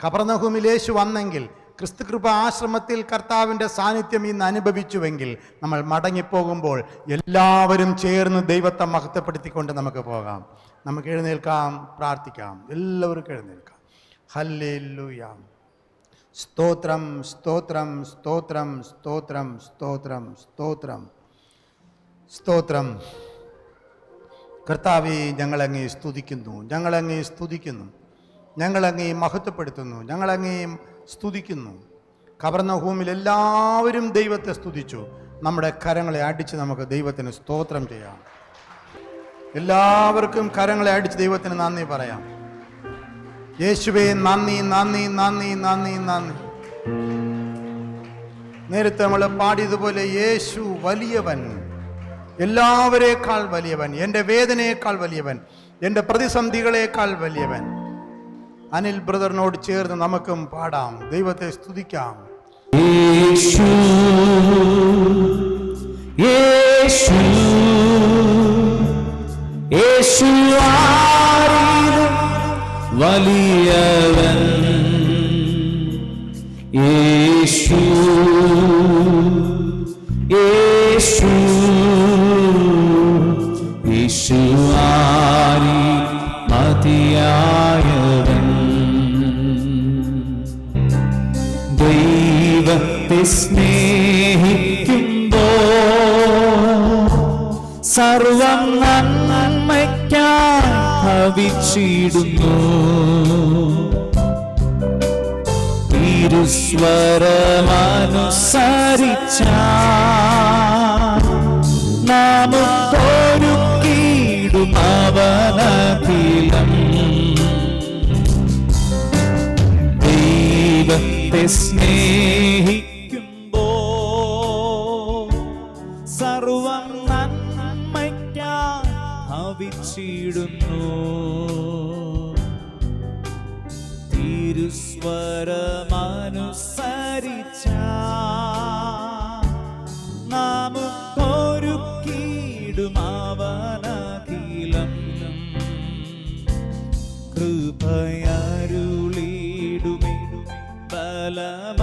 ഖബർനഹൂമിൽ യേശു വന്നെങ്കിൽ, ക്രിസ്തുകൃപ ആശ്രമത്തിൽ കർത്താവിൻ്റെ സാന്നിധ്യം ഇന്ന് അനുഭവിച്ചുവെങ്കിൽ, നമ്മൾ മടങ്ങിപ്പോകുമ്പോൾ എല്ലാവരും ചേർന്ന് ദൈവത്തെ മഹത്വപ്പെടുത്തിക്കൊണ്ട് നമുക്ക് പോകാം. നമുക്ക് എഴുന്നേൽക്കാം, പ്രാർത്ഥിക്കാം. എല്ലാവർക്കും എഴുന്നേൽക്കാം. ഹല്ലേലൂയ. സ്തോത്രം സ്തോത്രം സ്തോത്രം സ്തോത്രം സ്തോത്രം സ്തോത്രം സ്തോത്രം. കർത്താവേ, ഞങ്ങളങ്ങേ സ്തുതിക്കുന്നു, ഞങ്ങളങ്ങേ സ്തുതിക്കുന്നു, ഞങ്ങളങ്ങേ മഹത്വപ്പെടുത്തുന്നു, ഞങ്ങളങ്ങേ സ്തുതിക്കുന്നു. കഫർന്നഹൂമിൽ എല്ലാവരും ദൈവത്തെ സ്തുതിച്ചു. നമ്മുടെ കരങ്ങളെ അടിച്ച് നമുക്ക് ദൈവത്തിന് സ്തോത്രം ചെയ്യാം. എല്ലാവർക്കും കരങ്ങളെ അടിച്ച് ദൈവത്തിന് നന്ദി പറയാം. യേശുവേ നന്ദി, നന്ദി, നന്ദി, നന്ദി, നന്ദി. നേരത്തെ നമ്മൾ പാടിയതുപോലെ യേശു വലിയവൻ, എല്ലാവരേക്കാൾ വലിയവൻ, എൻ്റെ വേദനയേക്കാൾ വലിയവൻ, എൻ്റെ പ്രതിസന്ധികളേക്കാൾ വലിയവൻ. അനിൽ ബ്രദറിനോട് ചേർന്ന് നമുക്കും പാടാം, ദൈവത്തെ സ്തുതിക്കാം. യേശു യേശു യേശു ആരിലും വലിയവൻ, യേശു യേശു യേശു ആരിൽ മതിയായവൻ. ദൈവത്തെ സ്നേഹിക്കുമ്പോ സർവം നന്മയ്ക്കായി ഭവിച്ചിടുന്നു. തിരുസ്വരമനുസരിച്ച നമുക്കൊരുക്കിയിടും അവനഖിലം. ദൈവത്തെ സ്നേഹിക്കുമ്പോ സർവം നന്മയ്ക്കായി ഭവിച്ചിടുന്നു. തിരുസ്വരമനുസരിച്ച നമുക്കൊരുക്കിയിടും അവനഖിലം. കൃപയരുളിടുമേ ബലമണിക്കുമേ,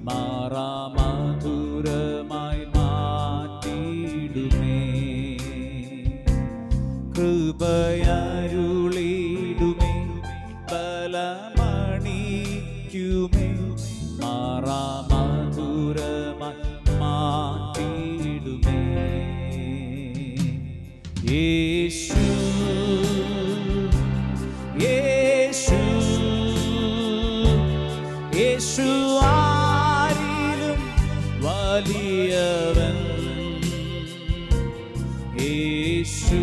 മാറാമധുരമായി മാറ്റിയിടുമേ. കൃപയരുളിടുമേ ബലമണിക്കുമേ, മാറാമധുരമായി മാറ്റിയിടുമേ. യേശു യേശു യേശു ആരിലും വലിയവൻ, യേശു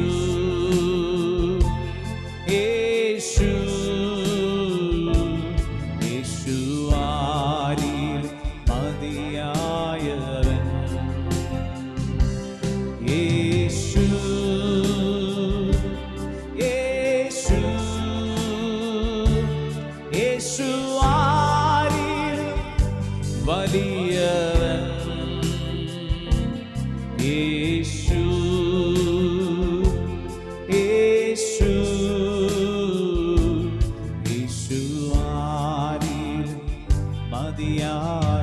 യേശു യേശു ആരിലും മതിയായവൻ. യേശു യേശു യേശു ആരിലും വലിയവൻ, യേശു യേശു യേശു ആരിലും മതിയായവൻ.